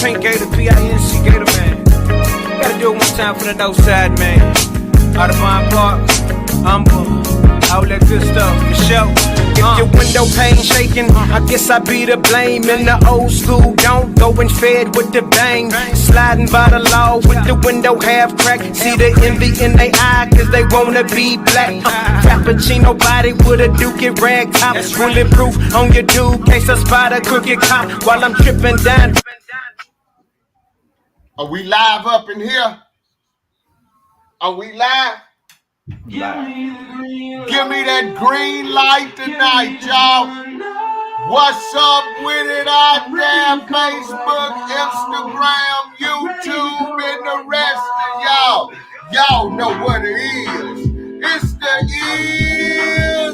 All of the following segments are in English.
Pink Gator, P-I-N-C Gator, man. Gotta do it one time for the north side, man. Audubon Park, all that good stuff, for sure. If your window pane shaking, I guess I be to blame. In the old school, don't go and fed with the bang. Sliding by the law with the window half cracked. See the envy in their eye, cause they wanna be black. Cappuccino body with a dookie rag top. Bulletproof on your dude, case I spot a crooked cop while I'm tripping down. Are we live up in here? Are we live? Give me that green light tonight, y'all. What's up with it out there? Facebook, Instagram, YouTube, and the rest of y'all. Y'all know what it is. It's the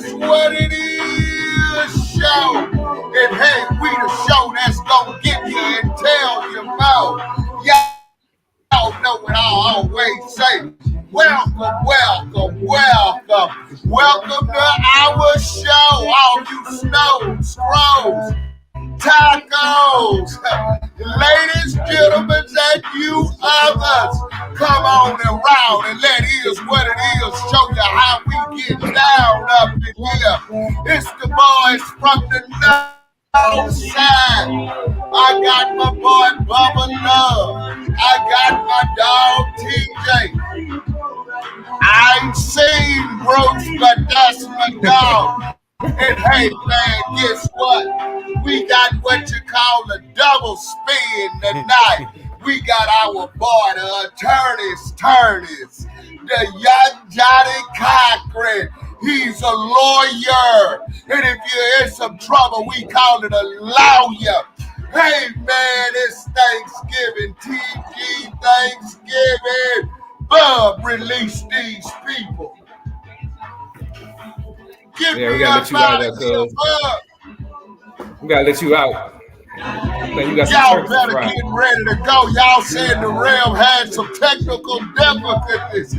Is What It Is show. And hey, we the show that's gonna get you and tell you about. Y'all know what I always say. Welcome to our show. All you snows, scrolls, tacos, ladies, gentlemen, and you others, come on around and let Is What It Is show you how we get down up in here. It's the boys from the north side. I got my boy Bubba Love. I got my dog TJ. I ain't seen Bruce, but that's my dog. And hey, man, guess what? We got what you call a double spin tonight. We got our boy, the attorneys, the young Johnny Cochran. He's a lawyer. And if you're in some trouble, we call it a lawyer. Hey, man, it's Thanksgiving. TG Thanksgiving. Bub, release these people. We gotta let you out of there, cuz. We gotta let you out. You got y'all better get ready to go. Y'all said the realm had some technical difficulties.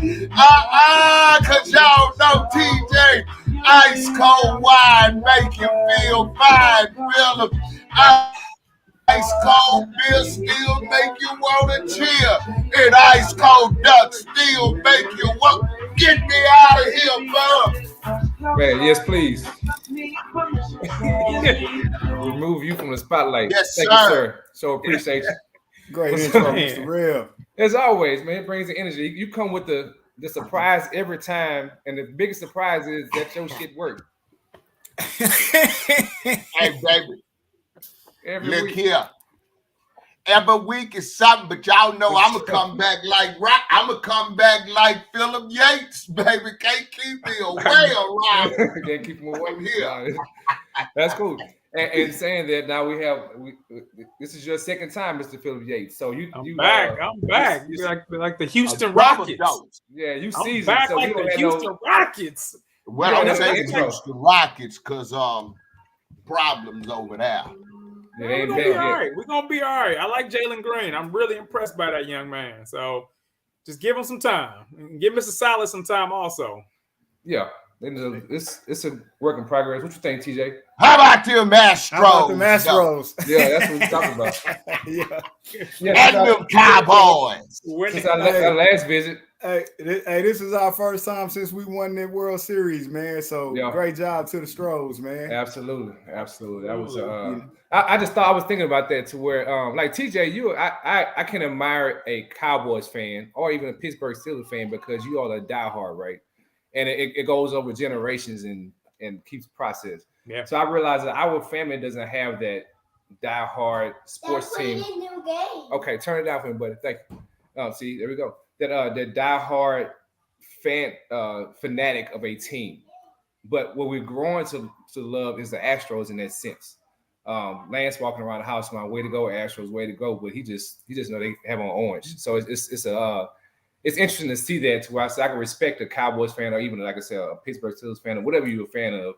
Cause y'all know TJ, ice cold wine make you feel fine, Phillip. Ice cold beer still make you want to chill. And ice cold duck still make you want. Get me out of here, bub. Man, yes, please. Remove you from the spotlight. Yes, Thank you, sir. So appreciate you. Great intro, Mr. Real. As always, man, it brings the energy. You come with the surprise every time, and the biggest surprise is that your shit worked. Hey, baby. Look here. Every week is something, but y'all know I'm gonna come back like Phillip Yates, baby. Can't keep me away around. Can't keep him away here. That's cool. And saying that, now this is your second time, Mr. Phillip Yates. So I'm back. Like the Houston Rockets. Yeah, you see back so like the Houston Rockets. Well, I'm saying Houston Rockets because problems over there. We're gonna be all right. We're gonna be all right. I like Jalen Green. I'm really impressed by that young man. So just give him some time. Give Mr. Silas some time also. Yeah. It's a work in progress. What you think, TJ? How about them Astros? Yeah, that's what we're talking about. And them Cowboys. Since our last visit. Hey, this is our first time since we won that World Series, man. So great job to the Stros, man. Absolutely. That was I just thought I was thinking about that to where like TJ, I can admire a Cowboys fan or even a Pittsburgh Steelers fan because you all are diehard, right? And it goes over generations and keeps process. Yeah. So I realized that our family doesn't have that diehard sports team. Okay, turn it down for me, buddy. Thank you. See, there we go. That diehard fanatic of a team. But what we're growing to love is the Astros in that sense. Lance walking around the house, my way to go, Astros, way to go. But he just know they have on orange. So it's interesting to see that to where I can respect a Cowboys fan or even, like I said, a Pittsburgh Steelers fan or whatever you're a fan of,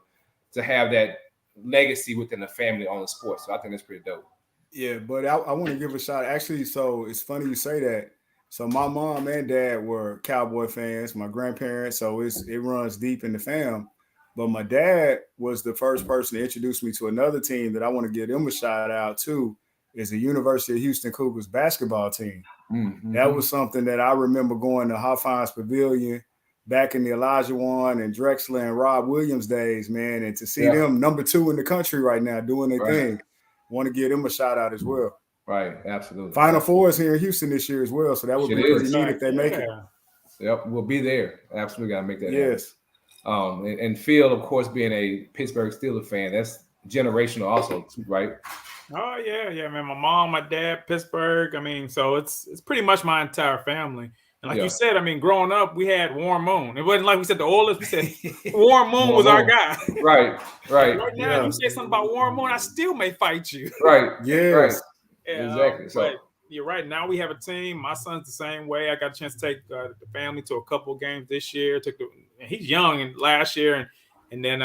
to have that legacy within the family on the sport. So I think that's pretty dope. Yeah, but I want to give a shout. Actually, so it's funny you say that. So my mom and dad were Cowboy fans, my grandparents, so it runs deep in the fam. But my dad was the first person to introduce me to another team that I want to give them a shout out to. is the University of Houston Cougars basketball team. Mm-hmm. That was something that I remember going to Hofheinz Pavilion back in the Elijah Wan and Drexler and Rob Williams days, man. And to see them number 2 in the country right now doing their thing, want to give them a shout out as well. Right, absolutely. Final Four is here in Houston this year as well, so that would be pretty neat if they make it. Yep, we'll be there. Absolutely got to make that happen. And Phil, of course, being a Pittsburgh Steelers fan, that's generational also, right? Oh yeah, man. My mom, my dad, Pittsburgh. I mean, so it's pretty much my entire family. And like you said, I mean, growing up, we had Warren Moon. It wasn't like we said the Oilers. We said Warren Moon was our guy. Right. Right now, you say something about Warren Moon, I still may fight you. Right. Yeah. Right. Exactly. But you're right. Now we have a team. My son's the same way. I got a chance to take the family to a couple of games this year. He's young and last year, and then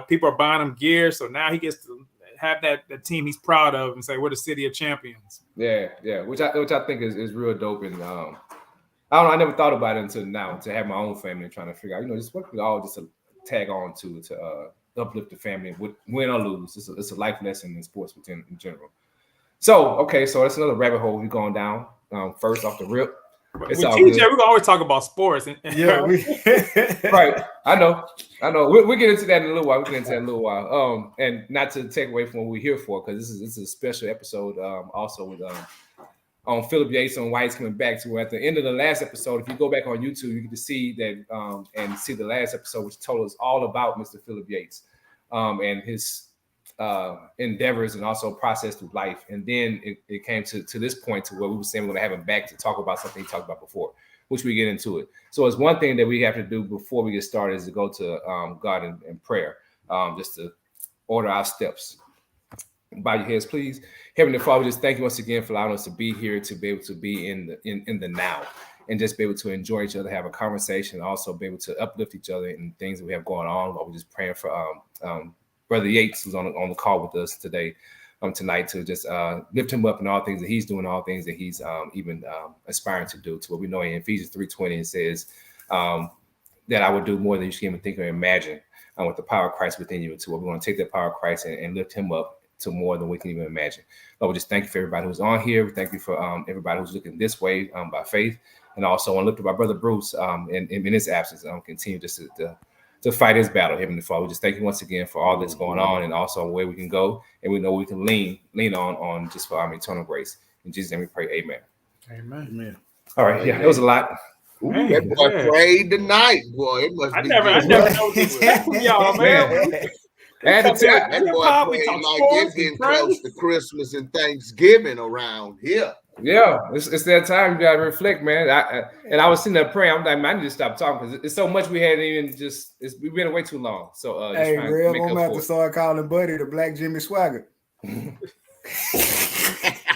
people are buying him gear, so now he gets to have that team he's proud of and say we're the city of champions. Yeah, which I think is real dope. And I don't know, I never thought about it until now to have my own family and trying to figure out, just what we all just tag on to uplift the family, win or lose. It's a life lesson in sports in general. So that's another rabbit hole we're going down. First off the rip. It's all TJ, we can always talk about sports. Right. I know. We'll get into that in a little while. And not to take away from what we're here for, because this is a special episode. Also with on Phillip Yates on White's coming back to at the end of the last episode. If you go back on YouTube, you get to see that and see the last episode, which told us all about Mr. Phillip Yates and his endeavors and also process through life. And then it came to this point to where we were saying we're going to have him back to talk about something he talked about before, which we get into it. So it's one thing that we have to do before we get started is to go to God in prayer, just to order our steps. Bow your heads, please. Heavenly Father, just thank you once again for allowing us to be here, to be able to be in the now, and just be able to enjoy each other, have a conversation, also be able to uplift each other in things that we have going on. While we're just praying for Brother Yates, who's on the call with us today, tonight, to just lift him up in all things that he's doing, all things that he's even aspiring to do. To what we know in Ephesians 3:20, it says that I will do more than you can even think or imagine with the power of Christ within you. To what we want to take that power of Christ and lift him up to more than we can even imagine. Lord, we just thank you for everybody who's on here. We thank you for everybody who's looking this way by faith, and also I want to lift up our brother Bruce in his absence. Continue just to fight his battle, Heavenly Father. We just thank you once again for all that's going on, and also where we can go, and we know we can lean on just for our eternal grace. In Jesus' name we pray, amen. Amen. All right, it was a lot. Ooh, that boy prayed tonight, boy. It must be I never know this y'all, man. That boy prayed like it's getting close to Christmas and Thanksgiving around here. Yeah, it's that time you gotta reflect, man. I was sitting there praying. I'm like, man, I need to stop talking because it's so much we hadn't even we've been away too long. So hey, real, I'm gonna have to start calling Buddy the Black Jimmy Swagger.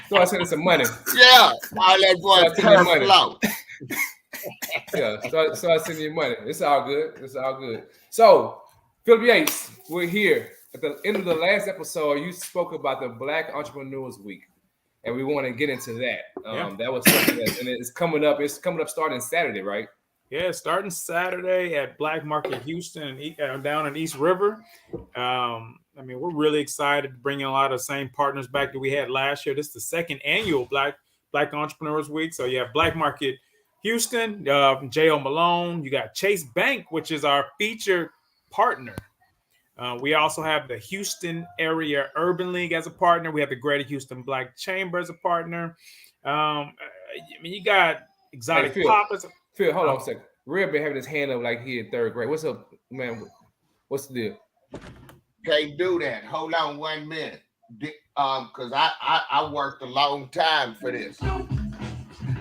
Start sending some money. Yeah, all that boy money. Yeah, start sending you money. It's all good. So, Phillip Yates, we're here at the end of the last episode. You spoke about the Black Entrepreneurs Week. And we want to get into that. That was something and it's coming up. It's coming up starting Saturday, right? Yeah, starting Saturday at Black Market Houston down in East River. I mean, we're really excited to bring in a lot of the same partners back that we had last year. This is the second annual Black Entrepreneurs Week. So you have Black Market Houston, J.O. Malone. You got Chase Bank, which is our featured partner. We also have the Houston Area Urban League as a partner. We have the Greater Houston Black Chamber as a partner. I mean, you got Exotic Pop. Phil, hold on a second. Real been having his hand up like he in third grade. What's up, man? What's the deal? Can't do that. Hold on 1 minute. Because I worked a long time for this.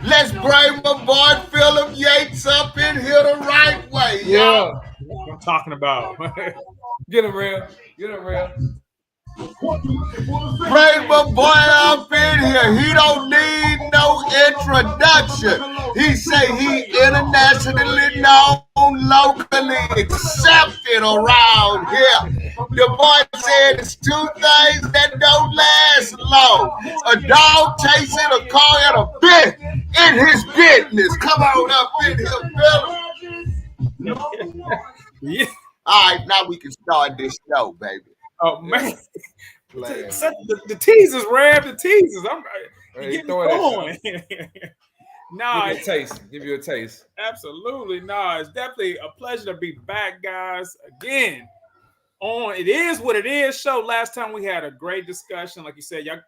Let's bring my boy Phillip Yates up in here the right way, y'all. What I'm talking about. Get him real. Bring my boy up in here. He don't need no introduction. He say he internationally known, locally accepted around here. The boy said it's two things that don't last long. A dog chasing a car and a bit in his business. Come on up in here, Phillip. Yeah. All right, now we can start this show, baby. Oh man, The teasers, Rev. The teasers. You getting going. No, give you a taste. Absolutely. No, it's definitely a pleasure to be back, guys. Again, on It Is What It Is show. Last time we had a great discussion. Like you said, y'all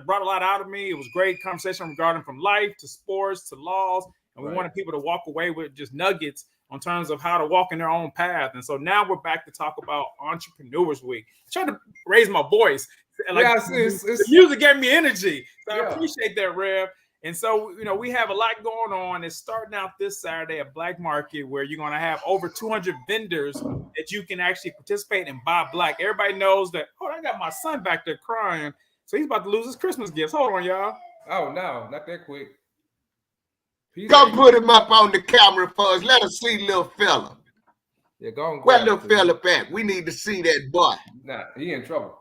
brought a lot out of me. It was great conversation regarding from life to sports to laws. And we wanted people to walk away with just nuggets on terms of how to walk in their own path. And so now we're back to talk about Entrepreneurs Week. I tried to raise my voice. Like, the music gave me energy. So I appreciate that, Rev. And so, we have a lot going on. It's starting out this Saturday at Black Market, where you're going to have over 200 vendors that you can actually participate and buy black. Everybody knows that, I got my son back there crying. So he's about to lose his Christmas gifts. Hold on, y'all. Oh, no, not that quick. Go put him up on the camera for us. Let us see little fella. Yeah, go on. Where little fella back? We need to see that boy. Nah, he in trouble.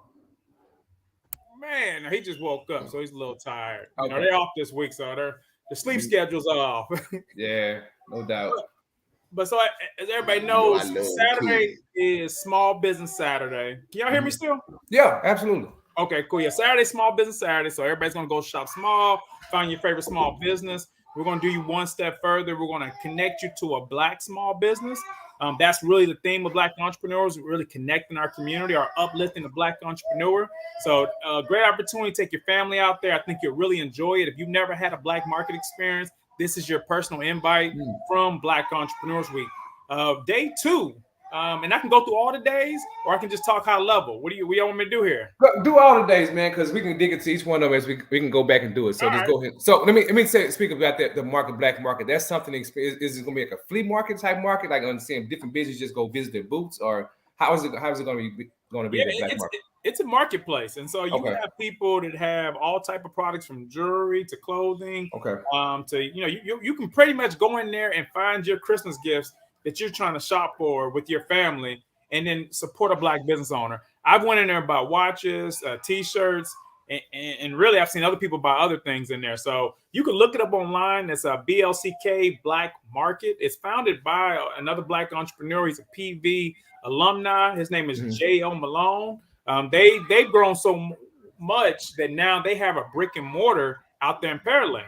Man, he just woke up, so he's a little tired. Okay. They're off this week, so the sleep schedule's off. Yeah, no doubt. But so, as everybody knows, Saturday is Small Business Saturday. Can y'all hear me still? Yeah, absolutely. Okay, cool. Yeah, Saturday, Small Business Saturday. So everybody's going to go shop small, find your favorite small business. We're going to do you one step further. We're going to connect you to a black small business. That's really the theme of Black Entrepreneurs, really connecting our community, or uplifting the Black entrepreneur. So great opportunity to take your family out there. I think you'll really enjoy it. If you've never had a black market experience, this is your personal invite from Black Entrepreneurs Week. Day 2. And I can go through all the days, or I can just talk high level. What do you want me to do here? Do all the days, man, because we can dig into each one of them as we can go back and do it. So go ahead. So let me speak about that, the market, black market. That's something. Is it going to be like a flea market type market, like understand different businesses just go visit their booths, or how is it going to be the black market? It's a marketplace, and so you have people that have all type of products from jewelry to clothing. Okay. To you can pretty much go in there and find your Christmas gifts that you're trying to shop for with your family, and then support a black business owner. I've went in there and bought watches, T-shirts, and really I've seen other people buy other things in there. So you can look it up online. It's a BLCK Black Market. It's founded by another black entrepreneur. He's a PV alumni. His name is J.O. Malone. They've grown so much that now they have a brick and mortar out there in Pearland.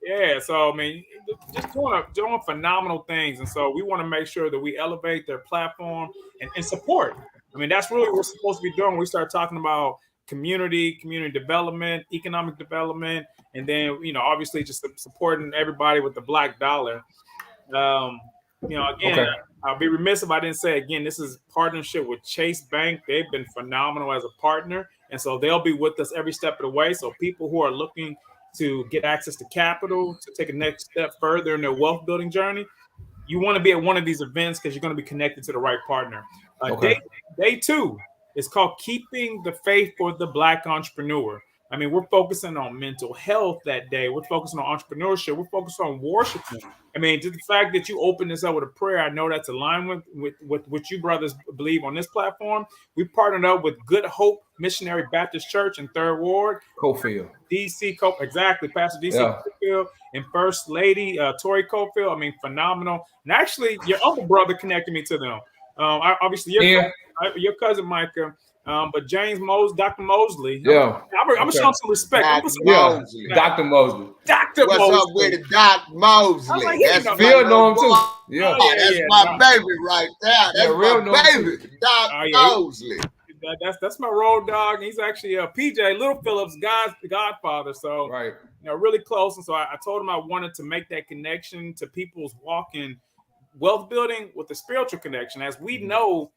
Yeah. So I mean, just doing phenomenal things, and so we want to make sure that we elevate their platform and support. I mean, that's really what we're supposed to be doing when we start talking about community development, economic development, and then obviously just supporting everybody with the black dollar. Again, I'll be remiss if I didn't say again, this is partnership with Chase Bank. They've been phenomenal as a partner, and so they'll be with us every step of the way. So people who are looking to get access to capital, to take a next step further in their wealth building journey, you want to be at one of these events because you're going to be connected to the right partner. Day 2 is called Keeping the Faith for the Black Entrepreneur. I mean, we're focusing on mental health that day. We're focusing on entrepreneurship. We're focused on worshiping. I mean, just the fact that you open this up with a prayer, I know that's aligned with what you brothers believe on this platform. We partnered up with Good Hope Missionary Baptist Church in 3rd Ward. Cofield. DC Cofield, exactly. Pastor DC Cofield and First Lady Tori Cofield. I mean, phenomenal. And actually, your other brother connected me to them. Obviously, your cousin Micah. But James Dr. Mosley. Yeah. I'm going to show him some respect. Dr. Mosley. What's up with it, Doc Mosley? Like, that's Phil know him too. Yeah. That's my baby right there. That's my baby, Doc Mosley. That's my road dog. He's actually PJ, Little Phillip's godfather. So, really close. And so I told him I wanted to make that connection to people's walk in wealth building with the spiritual connection. As we know,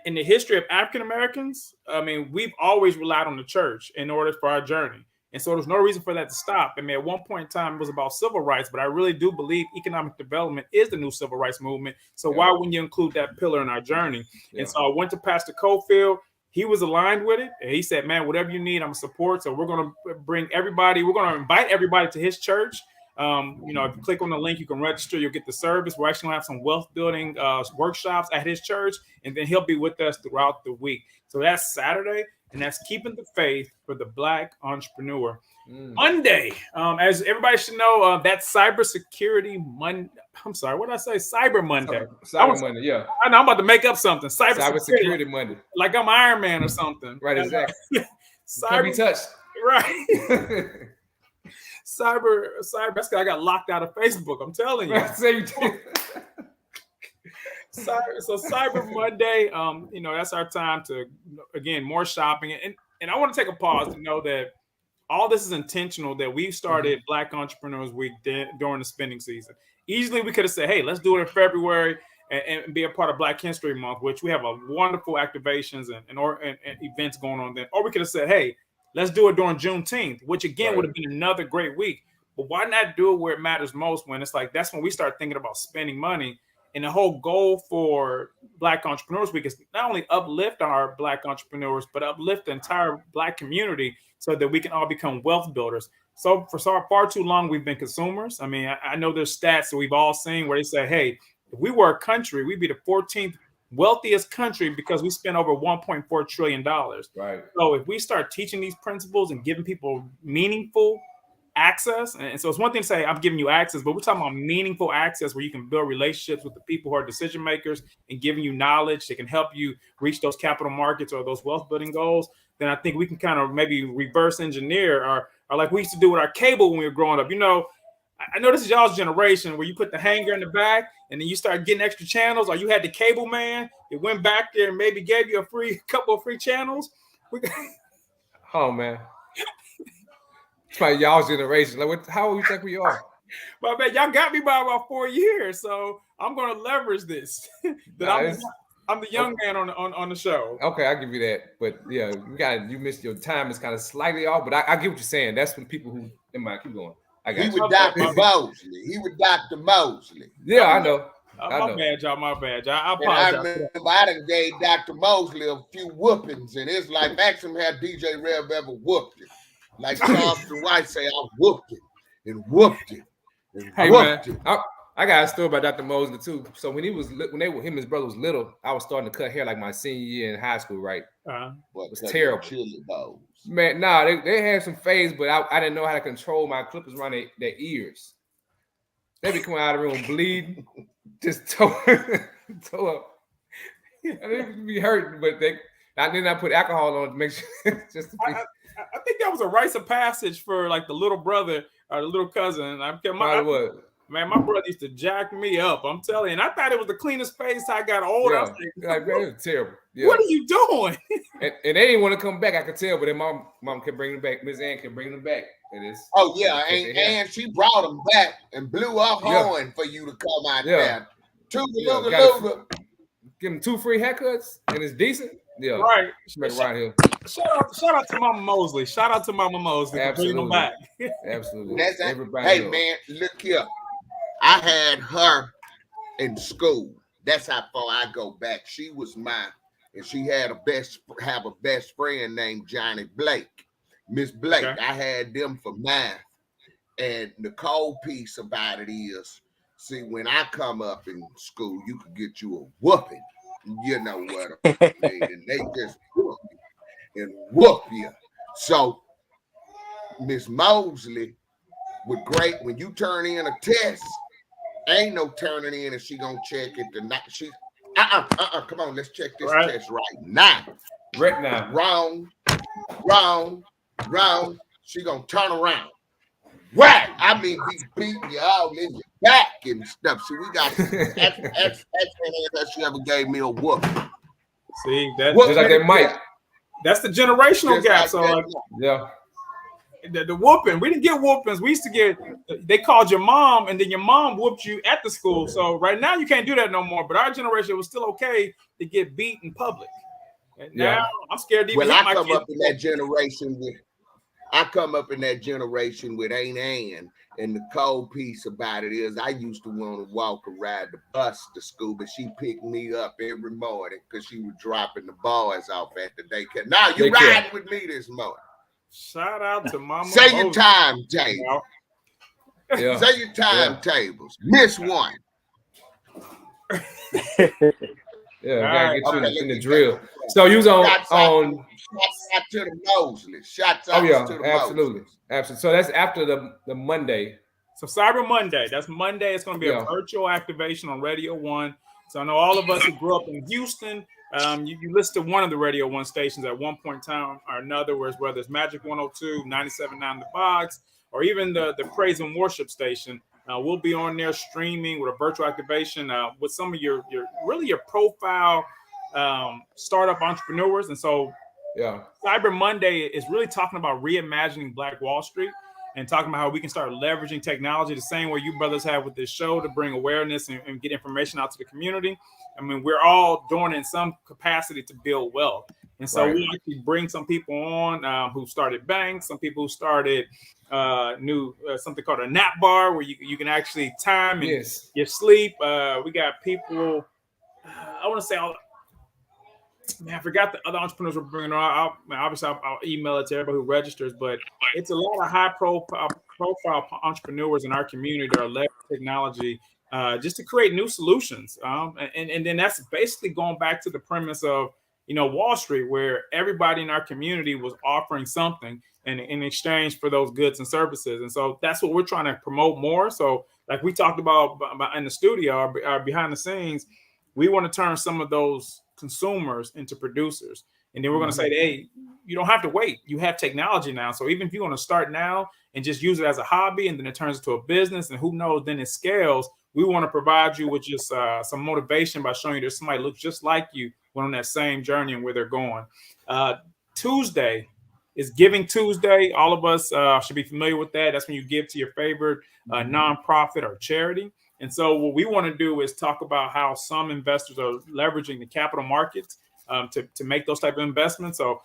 in the history of African Americans, I mean, we've always relied on the church in order for our journey. And so there's no reason for that to stop. I mean, at one point in time, it was about civil rights, but I really do believe economic development is the new civil rights movement. So why wouldn't you include that pillar in our journey? And so I went to Pastor Cofield. He was aligned with it. And he said, man, whatever you need, I'm support. So we're going to bring everybody. We're going to invite everybody to his church. You know, if you click on the link, you can register. You'll get the service. We're actually going to have some wealth building workshops at his church, and then he'll be with us throughout the week. So that's Saturday, and that's Keeping the Faith for the Black Entrepreneur. Monday, as everybody should know, that's Cybersecurity Monday. I'm sorry, what did I say? Cyber Monday. Cyber Monday, yeah. I know I'm about to make up something. Cybersecurity Monday. Like I'm Iron Man or something. Right, exactly. Can't be touched. Right. Cyber. That's 'cause I got locked out of Facebook. I'm telling you. So Cyber Monday, you know, that's our time to, again, more shopping. And I want to take a pause to know that all this is intentional, that we started Black Entrepreneurs Week during the spending season. Easily we could have said, hey, let's do it in February and be a part of Black History Month, which we have a wonderful activations and events going on then. Or we could have said, hey, let's do it during Juneteenth, which again would have been another great week. But why not do it where it matters most, when it's like that's when we start thinking about spending money. And the whole goal for Black Entrepreneurs Week is not only uplift our Black entrepreneurs, but uplift the entire Black community so that we can all become wealth builders. So for far too long, we've been consumers. I mean, I know there's stats that we've all seen where they say, hey, if we were a country, we'd be the 14th wealthiest country because we spend over $1.4 trillion. Right. So if we start teaching these principles and giving people meaningful access, and so it's one thing to say I'm giving you access, but we're talking about meaningful access where you can build relationships with the people who are decision makers and giving you knowledge that can help you reach those capital markets or those wealth building goals. Then I think we can kind of maybe reverse engineer or like we used to do with our cable when we were growing up. You know, I know this is y'all's generation where you put the hanger in the back and then you start getting extra channels, or you had the cable man. It went back there and maybe gave you a couple of free channels. Oh man. It's like y'all's generation. Like, how old do you think we are? Well, man, y'all got me by about 4 years, so I'm going to leverage this. I'm the young man on the show. Okay, I'll give you that. But yeah, you missed your time. It's kind of slightly off, but I get what you're saying. That's when people who in mind keep going. I got he was Dr. Mosley. He was Dr. Mosley. Yeah, I know. My bad, y'all. My bad, y'all. I apologize. And I remember I done gave Dr. Mosley a few whoopings, and it's like Maxim had DJ Rev ever whooped it. Like Charleston White say, I whooped it and whooped it and whooped it. I got a story about Dr. Mosley too. So when him and his brother was little, I was starting to cut hair like my senior year in high school, right? It was terrible. Chili balls. Man, they had some phase, but I didn't know how to control my clippers around their ears. They be coming out of the room bleeding, just toe up. I didn't be hurting, but I put alcohol on it to make sure just to be. I think that was a rites of passage for like the little brother or the little cousin. My brother used to jack me up. I'm telling you, and I thought it was the cleanest face I got older. Yeah. I was like, it was terrible. Yeah. What are you doing? and they didn't want to come back. I could tell, but then mom kept bringing them back. Give she brought them back and blew her horn for you to come out there. Give him 2 free haircuts, and it's decent. Yeah, right. Right here. Shout out to Mama Mosley. For bringing them back. Absolutely. Hey man, look here. I had her in school. That's how far I go back. She was mine, and she had a best friend named Johnny Blake. Miss Blake. Okay. I had them for math. And the cold piece about it is, see, when I come up in school, you could get you a whooping. You know what I mean? And they just whoop you and whoop you. So Miss Mosley was great. When you turn in a test, ain't no turning in and she gonna check it the night. She come on, let's check this test right now. Right now. Wrong. She gonna turn around. Right. I mean, we beat you all in your back and stuff. See, we got X she ever gave me a whoop. See, that's just like that Mike. That's the generational gap. So yeah. The whooping. We didn't get whoopings. We used to get, they called your mom, and then your mom whooped you at the school. So right now you can't do that no more. But our generation, it was still okay to get beat in public. And now I'm scared to even hit my kids. I come up in that generation with Aunt Ann, and the cold piece about it is I used to want to walk or ride the bus to school, but she picked me up every morning because she was dropping the boys off at the daycare. Now you riding with me this morning. Shout out to Mama. Say your time, Jay. Yeah. Say your timetables. Miss one. Yeah, All gotta right. get you Okay, in the let's drill. So you was Shots out on. to the Mosley. Shots Oh out yeah, to the absolutely, Mosleys. absolutely. So that's after the Monday. So Cyber Monday, that's Monday. It's going to be a Yeah. virtual activation on Radio 1. So I know all of us who grew up in Houston, you listen to one of the Radio 1 stations at one point in time or another, whether it's Magic 102, 97.9 The Box, or even the Praise and Worship station. We'll be on there streaming with a virtual activation with some of your profile startup entrepreneurs. And so Yeah. Cyber Monday is really talking about reimagining Black Wall Street and talking about how we can start leveraging technology the same way you brothers have with this show to bring awareness and get information out to the community. I mean, we're all doing it in some capacity to build wealth. And so we actually bring some people on who started banks, some people who started something called a nap bar where you can actually time and your sleep. We got people, I want to say man, I forgot the other entrepreneurs we're bringing on. I'll email it to everybody who registers, but it's a lot of high profile entrepreneurs in our community that are leveraging technology just to create new solutions. And then that's basically going back to the premise of, Wall Street, where everybody in our community was offering something in exchange for those goods and services. And so that's what we're trying to promote more. So like we talked about in the studio or behind the scenes, we want to turn some of those consumers into producers. And then we're going to say, hey, you don't have to wait. You have technology now. So even if you want to start now and just use it as a hobby and then it turns into a business and who knows, then it scales. We want to provide you with just some motivation by showing you there's somebody looks just like you went on that same journey and where they're going. Tuesday is Giving Tuesday. All of us should be familiar with that. That's when you give to your favorite nonprofit or charity. And so what we want to do is talk about how some investors are leveraging the capital markets to make those type of investments. So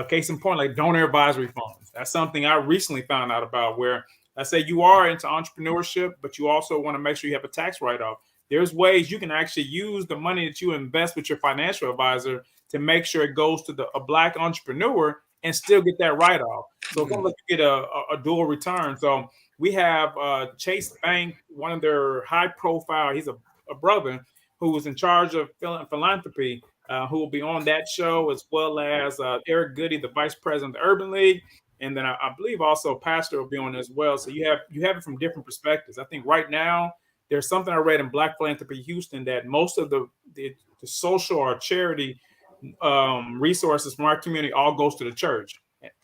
case in point, like donor advisory funds. That's something I recently found out about where I say you are into entrepreneurship, but you also want to make sure you have a tax write-off. There's ways you can actually use the money that you invest with your financial advisor to make sure it goes to a Black entrepreneur and still get that write-off. So it's going to let you get a dual return. So we have Chase Bank, one of their high-profile. He's a brother who was in charge of philanthropy, who will be on that show, as well as Eric Goody, the vice president of the Urban League, and then I believe also Pastor will be on as well. So you have it from different perspectives. I think right now there's something I read in Black Philanthropy Houston that most of the social or charity resources from our community all goes to the church,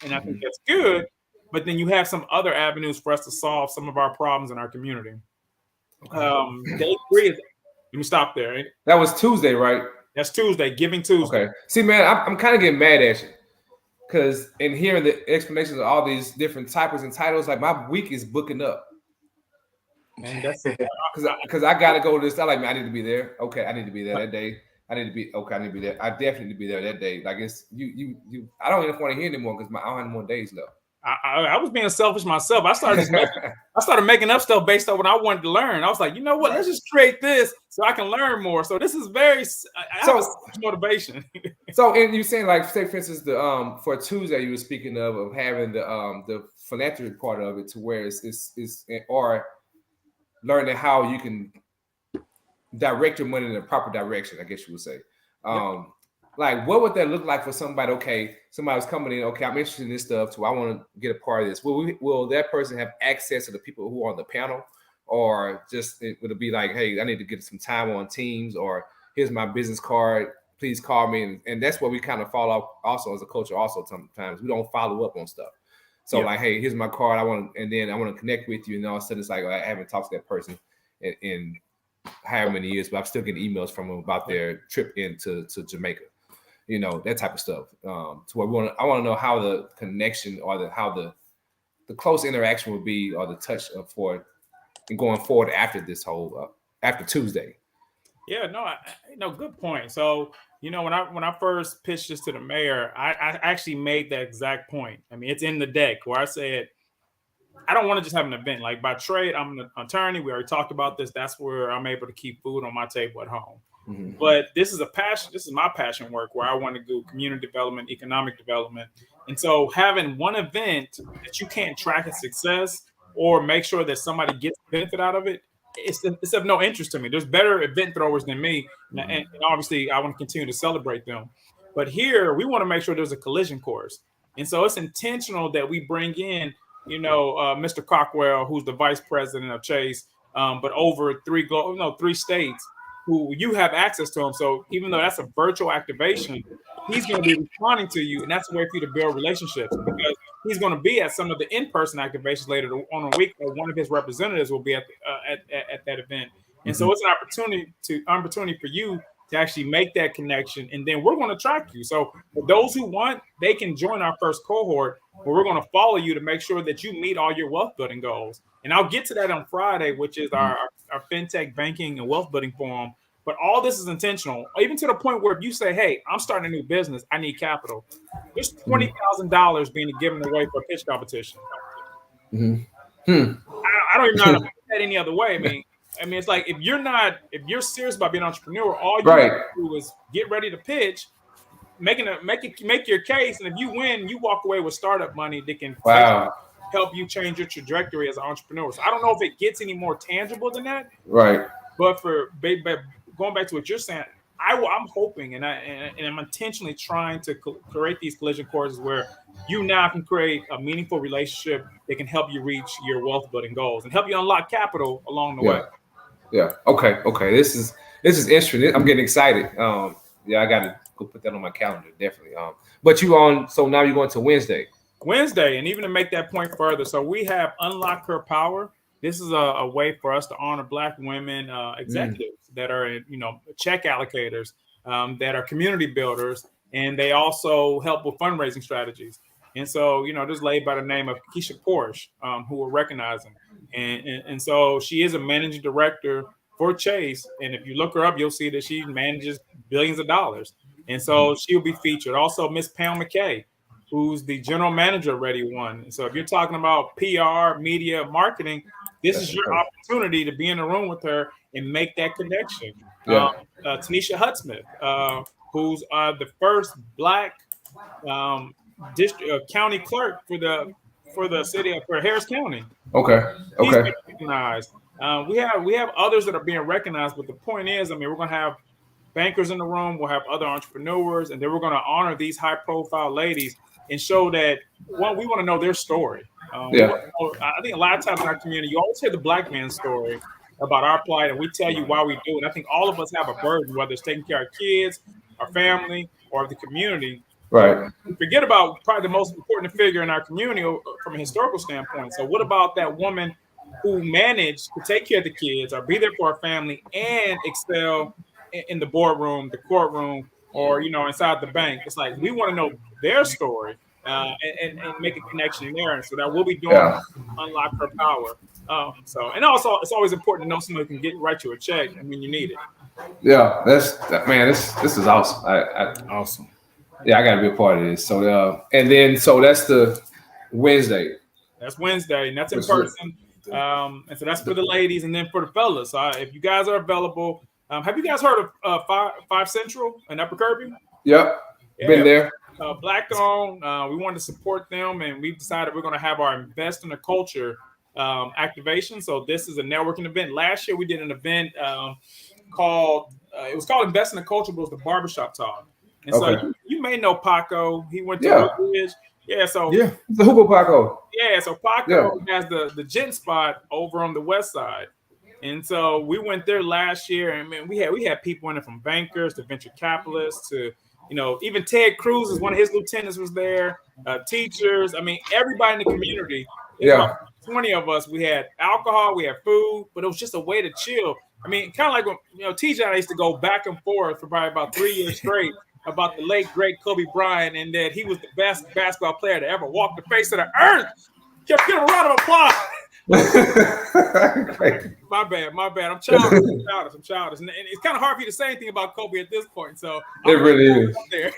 and I think that's good. But then you have some other avenues for us to solve some of our problems in our community. Day 3 is, let me stop there. Right? That was Tuesday, right? That's Tuesday, Giving Tuesday. Okay. See, man, I'm kind of getting mad at you because in hearing the explanations of all these different types and titles, like my week is booking up. Man, that's because I gotta go to this. I need to be there. Okay, I need to be there that day. I need to be there. I definitely need to be there that day. Like it's you. I don't even want to hear anymore because I don't have more days left. I was being selfish myself. I started making up stuff based on what I wanted to learn. I was like, you know what? Let's just create this so I can learn more. So this is very motivation. So, and you saying like, say for instance, the for Tuesday you were speaking of having the philanthropy part of it to where it's or learning how you can direct your money in the proper direction. I guess you would say. Like, what would that look like for somebody? Okay, somebody's coming in. Okay, I'm interested in this stuff, so I want to get a part of this. Will that person have access to the people who are on the panel, or just would it be like, hey, I need to get some time on Teams, or here's my business card, please call me, and that's where we kind of fall off. Also, as a culture, also sometimes we don't follow up on stuff. So like, hey, here's my card. I want to connect with you, and all of a sudden it's like, I haven't talked to that person in however many years, but I'm still getting emails from them about their trip into Jamaica. You know, that type of stuff. To where I want to know how the connection or how the close interaction would be, or the touch for and going forward after this whole after Tuesday. Yeah, no, good point. So, when I first pitched this to the mayor, I actually made that exact point. I mean, it's in the deck where I said, I don't want to just have an event. Like by trade, I'm an attorney. We already talked about this. That's where I'm able to keep food on my table at home. Mm-hmm. But this is a passion. This is my passion work where I want to do community development, economic development. And so having one event that you can't track its success or make sure that somebody gets benefit out of it, it's of no interest to me. There's better event throwers than me, and obviously I want to continue to celebrate them. But here we want to make sure there's a collision course, and so it's intentional that we bring in, Mr. Cockwell, who's the vice president of Chase, but over three states, who you have access to him. So even though that's a virtual activation, he's going to be responding to you, and that's a way for you to build relationships, because he's going to be at some of the in-person activations later on a week, or one of his representatives will be at that event. And so it's an opportunity for you to actually make that connection, and then we're going to track you. So for those who want, they can join our first cohort, where we're going to follow you to make sure that you meet all your wealth building goals. And I'll get to that on Friday, which is our FinTech Banking and Wealth Building Forum. But all this is intentional, even to the point where if you say, hey, I'm starting a new business, I need capital, there's $20,000 being given away for a pitch competition. I don't even know how to put that any other way. I mean, it's like, if you're serious about being an entrepreneur, all you have to do is get ready to pitch, make your case, and if you win, you walk away with startup money that can help you change your trajectory as an entrepreneur. So I don't know if it gets any more tangible than that. Right. But going back to what you're saying, I'm hoping, and I'm intentionally trying to create these collision courses where you now can create a meaningful relationship that can help you reach your wealth building goals and help you unlock capital along the way. Yeah. Okay. This is interesting. I'm getting excited. I got to go put that on my calendar, definitely. But so now you're going to Wednesday, and even to make that point further, so we have Unlock Her Power. This is a way for us to honor Black women executives that are, check allocators, that are community builders, and they also help with fundraising strategies. And so, this lady by the name of Keisha Porsche, who we're recognizing. And so she is a managing director for Chase. And if you look her up, you'll see that she manages billions of dollars. And so she'll be featured. Also, Miss Pam McKay, who's the general manager of Ready One. So if you're talking about PR, media, marketing, this is your opportunity to be in a room with her and make that connection. Tanisha Hutsmith, who's the first Black county clerk for the city for Harris County. Okay. He's been recognized. We have others that are being recognized, but the point is, we're going to have bankers in the room, we'll have other entrepreneurs, and then we're going to honor these high-profile ladies and show that, one, we want to know their story. I think a lot of times in our community, you always hear the Black man's story about our plight, and we tell you why we do it. I think all of us have a burden, whether it's taking care of our kids, our family, or the community. Right. We forget about probably the most important figure in our community from a historical standpoint. So what about that woman who managed to take care of the kids or be there for her family and excel in the boardroom, the courtroom, or, inside the bank? It's like, we want to know their story and make a connection there. And so that we'll be doing Unlock Her Power. And also, it's always important to know someone who can write you a check when you need it. Yeah, this is awesome. Awesome. Yeah, I got to be a part of this. So, so that's the Wednesday. That's Wednesday, and that's in person. And so that's for the ladies, and then for the fellas. If you guys are available, have you guys heard of 5 Central in Upper Kirby? Yep, been there. Black owned. We wanted to support them, and we decided we're going to have our Invest in the Culture activation. So this is a networking event. Last year we did an event called Invest in the Culture, but it was the barbershop talk. And so you may know Paco. He went to Ridge. The Hooper Paco. Yeah, so Paco has the gent spot over on the west side. And so we went there last year, and we had people in it from bankers to venture capitalists to, even Ted Cruz, is one of his lieutenants, was there, teachers. Everybody in the community. About 20 of us. We had alcohol, we had food, but it was just a way to chill. Kind of like when TJ and I used to go back and forth for probably about 3 years straight about the late great Kobe Bryant, and that he was the best basketball player to ever walk the face of the earth. Give him a round of applause. My bad. I'm childish. And it's kind of hard for you to say anything about Kobe at this point. So it really is. There.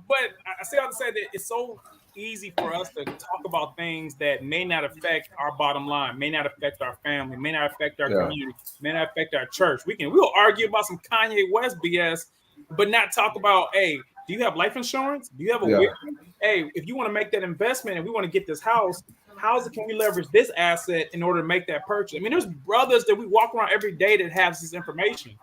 But I say all to say that it's so easy for us to talk about things that may not affect our bottom line, may not affect our family, may not affect our community, may not affect our church. We'll argue about some Kanye West BS, but not talk about, hey, do you have life insurance? Do you have a will? Hey, if you want to make that investment and we want to get this house, can we leverage this asset in order to make that purchase? I mean, there's brothers that we walk around every day that have this information,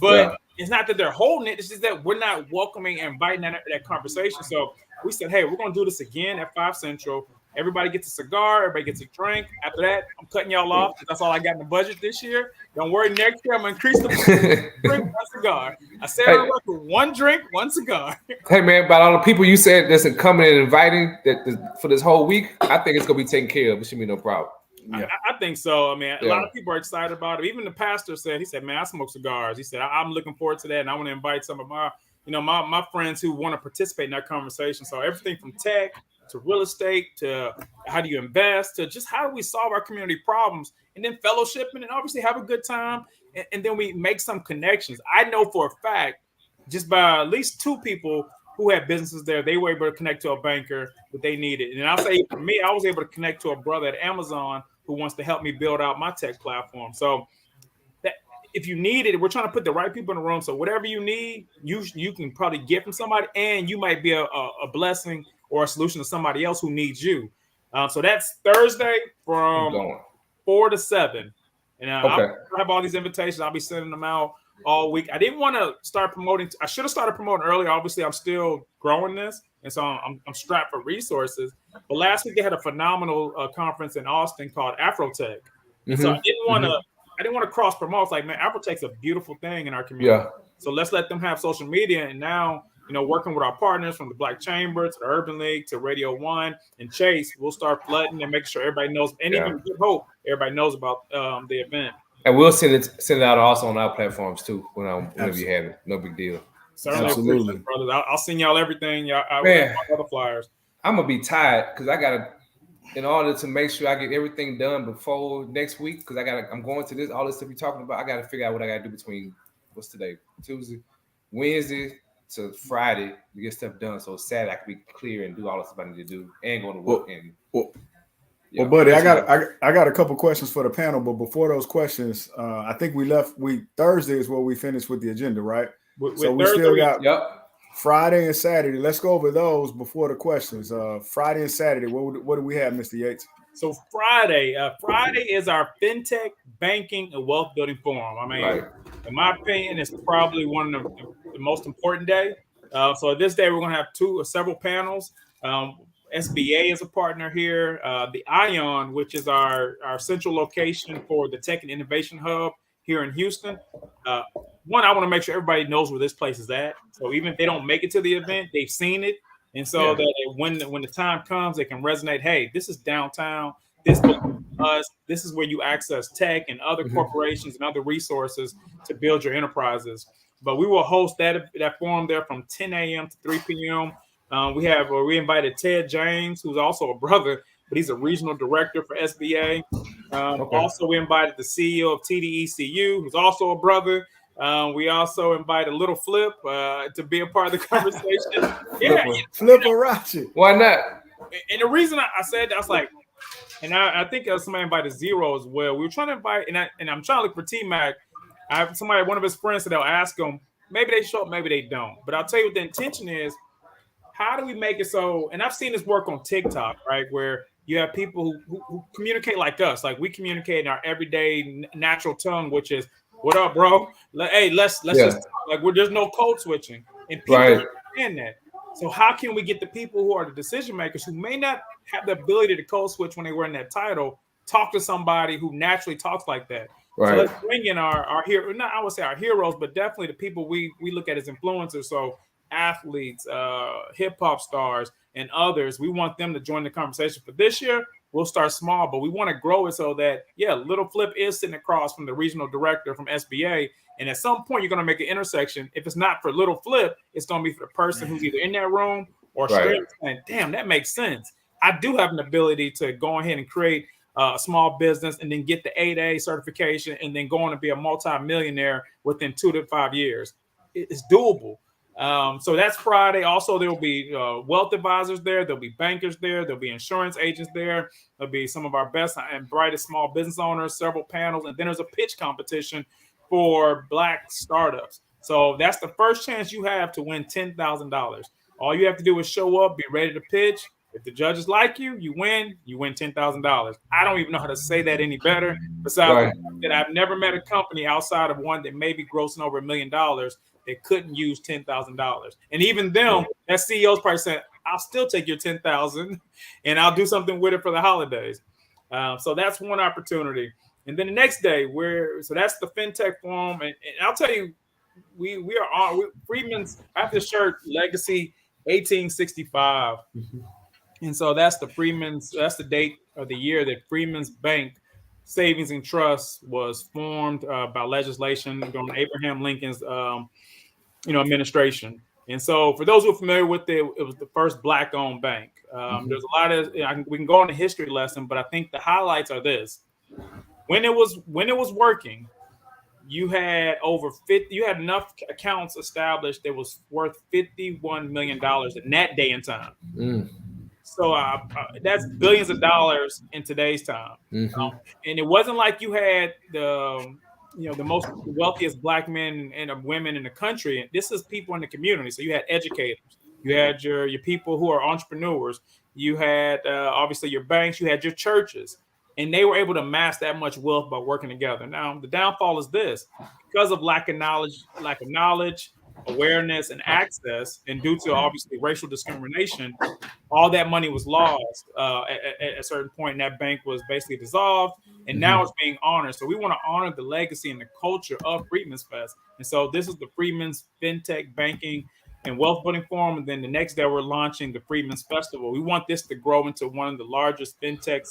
but it's not that they're holding it. It's just that we're not welcoming and inviting that conversation. So we said, hey, we're going to do this again at 5 Central. Everybody gets a cigar. Everybody gets a drink. After that, I'm cutting y'all off. That's all I got in the budget this year. Don't worry, next year I'm going to increase the drink, one cigar. I said on record, 1 drink, 1 cigar. Hey, man, about all the people you said that's coming and inviting for this whole week, I think it's going to be taken care of. It should be no problem. Yeah. I think so. I mean, a lot of people are excited about it. Even the pastor said, man, I smoke cigars. He said, I'm looking forward to that, and I want to invite some of my friends who want to participate in that conversation. So everything from tech to real estate to how do you invest to just how do we solve our community problems, and then fellowshipping and obviously have a good time, and then we make some connections. I know for a fact, just by at least 2 people who had businesses there, they were able to connect to a banker that they needed. And I'll say for me, I was able to connect to a brother at Amazon who wants to help me build out my tech platform. So that if you need it, we're trying to put the right people in the room. So whatever you need, you can probably get from somebody, and you might be a blessing or a solution to somebody else who needs you. So that's Thursday from 4 to 7. And I'll have all these invitations. I'll be sending them out all week. I didn't want to start promoting. I should have started promoting earlier. Obviously, I'm still growing this, and so I'm strapped for resources. But last week they had a phenomenal conference in Austin called Afrotech. And so I didn't want to cross promote. It's like, man, Afrotech's a beautiful thing in our community. So let's let them have social media. And now, working with our partners from the Black Chamber to the Urban League to Radio 1 and Chase, we'll start flooding and making sure everybody knows, and even Good Hope, everybody knows about the event. And we'll send it out also on our platforms too whenever you have it. No big deal. Certainly, absolutely, brothers. I'll send y'all everything. I'll all the flyers. I'm gonna be tired because I gotta, in order to make sure I get everything done before next week, because I'm going to all this stuff we're talking about. I gotta figure out what I gotta do between what's today, Tuesday, Wednesday to Friday to get stuff done. So Saturday I can be clear and do all the stuff I need to do and go to work. Well, buddy, I got a couple questions for the panel, but before those questions, I think Thursday is where we finished with the agenda, right? So we still got Friday and Saturday. Let's go over those before the questions. Friday and Saturday, what do we have, Mr. Yates? So Friday is our FinTech Banking and Wealth Building Forum. I mean, in my opinion, it's probably one of the most important day. So this day we're going to have several panels. SBA is a partner here. The ION, which is our central location for the Tech and Innovation Hub here in Houston. One, I want to make sure everybody knows where this place is at. So even if they don't make it to the event, they've seen it. And so that when the time comes, they can resonate. Hey, this is downtown. This belongs to us. This is where you access tech and other corporations and other resources to build your enterprises. But we will host that forum there from 10 a.m. to 3 p.m. We invited Ted James, who's also a brother, but he's a regional director for SBA. Also, we invited the CEO of TDECU, who's also a brother. We also invited Little Flip to be a part of the conversation. Flip or Ratchet. Why not? And the reason I said that, I was like, and I think somebody invited Zero as well. We were trying to invite, and I'm trying to look for T-Mac. I have one of his friends that I'll ask him, maybe they show up, maybe they don't. But I'll tell you what the intention is. How do we make it so, and I've seen this work on TikTok, right, where you have people who communicate like us, like we communicate in our everyday natural tongue, which is, what up, bro? Hey, let's just talk. Like there's no code switching, and people understand that. So how can we get the people who are the decision makers who may not have the ability to code switch when they were in that title, talk to somebody who naturally talks like that? Right. So let's bring in our hero, not I would say our heroes, but definitely the people we look at as influencers. So athletes, hip hop stars, and others. We want them to join the conversation. For this year, we'll start small, but we want to grow it so that, Little Flip is sitting across from the regional director from SBA. And at some point, you're going to make an intersection. If it's not for Little Flip, it's going to be for the person who's either in that room or straight saying, damn, that makes sense. I do have an ability to go ahead and create a small business and then get the 8A certification and then go on to be a multi-millionaire within 2 to 5 years. It's doable. So that's Friday. Also, there will be wealth advisors there. There'll be bankers there. There'll be insurance agents there. There'll be some of our best and brightest small business owners, several panels. And then there's a pitch competition for Black startups. So that's the first chance you have to win $10,000. All you have to do is show up, be ready to pitch. If the judges like you, you win $10,000. I don't even know how to say that any better. Besides that, I've never met a company outside of one that may be grossing over $1 million that couldn't use $10,000. And even them, that CEO's probably said, I'll still take your $10,000 and I'll do something with it for the holidays. So that's one opportunity. And then the next day, so that's the FinTech Forum. And I'll tell you, we are on Freeman's. I have this shirt, Legacy 1865. And so that's the date of the year that Freeman's Bank Savings and Trust was formed by legislation during Abraham Lincoln's administration. And so for those who are familiar with it, it was the first Black-owned bank. There's a lot of we can go on a history lesson, but I think the highlights are this: when it was working, you had you had enough accounts established that was worth $51 million in that day and time. So that's billions of dollars in today's time. And it wasn't like you had the most wealthiest Black men and women in the country. This is people in the community. So you had educators, you had your people who are entrepreneurs, you had obviously your banks, you had your churches, and they were able to amass that much wealth by working together. Now the downfall is this: because of lack of knowledge, awareness, and access, and due to obviously racial discrimination, all that money was lost at a certain point, and that bank was basically dissolved, and now it's being honored. So we want to honor the legacy and the culture of Freedmen's Fest. And so this is the Freedmen's FinTech Banking and Wealth Building Forum. And then the next day, we're launching the Freedmen's Festival. We want this to grow into one of the largest FinTech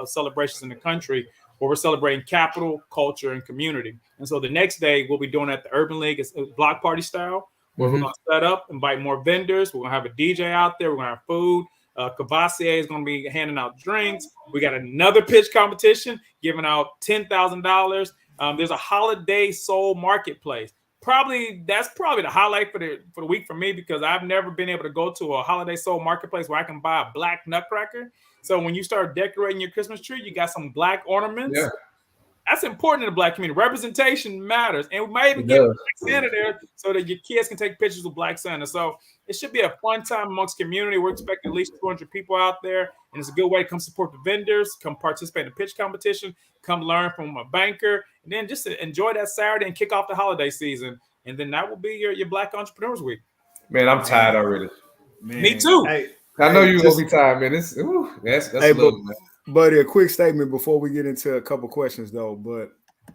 celebrations in the country, where we're celebrating capital, culture, and community. And so the next day, we'll be doing at the Urban League. It's block party style. We're going to set up, invite more vendors. We're going to have a DJ out there. We're going to have food. Cavassier is going to be handing out drinks. We got another pitch competition, giving out $10,000. There's a holiday soul marketplace. That's probably the highlight for the week for me, because I've never been able to go to a holiday soul marketplace where I can buy a Black nutcracker. So when you start decorating your Christmas tree, you got some Black ornaments. Yeah. That's important in the Black community. Representation matters. And we might even get Black Santa there so that your kids can take pictures with Black Santa. So it should be a fun time amongst community. We're expecting at least 200 people out there. And it's a good way to come support the vendors, come participate in the pitch competition, come learn from a banker, and then just to enjoy that Saturday and kick off the holiday season. And then that will be your Black Entrepreneurs Week. Man, I'm tired already. Man. Me too. Hey, I know you're going to be tired, man. That's a little, man. Buddy, a quick statement before we get into a couple questions, though. But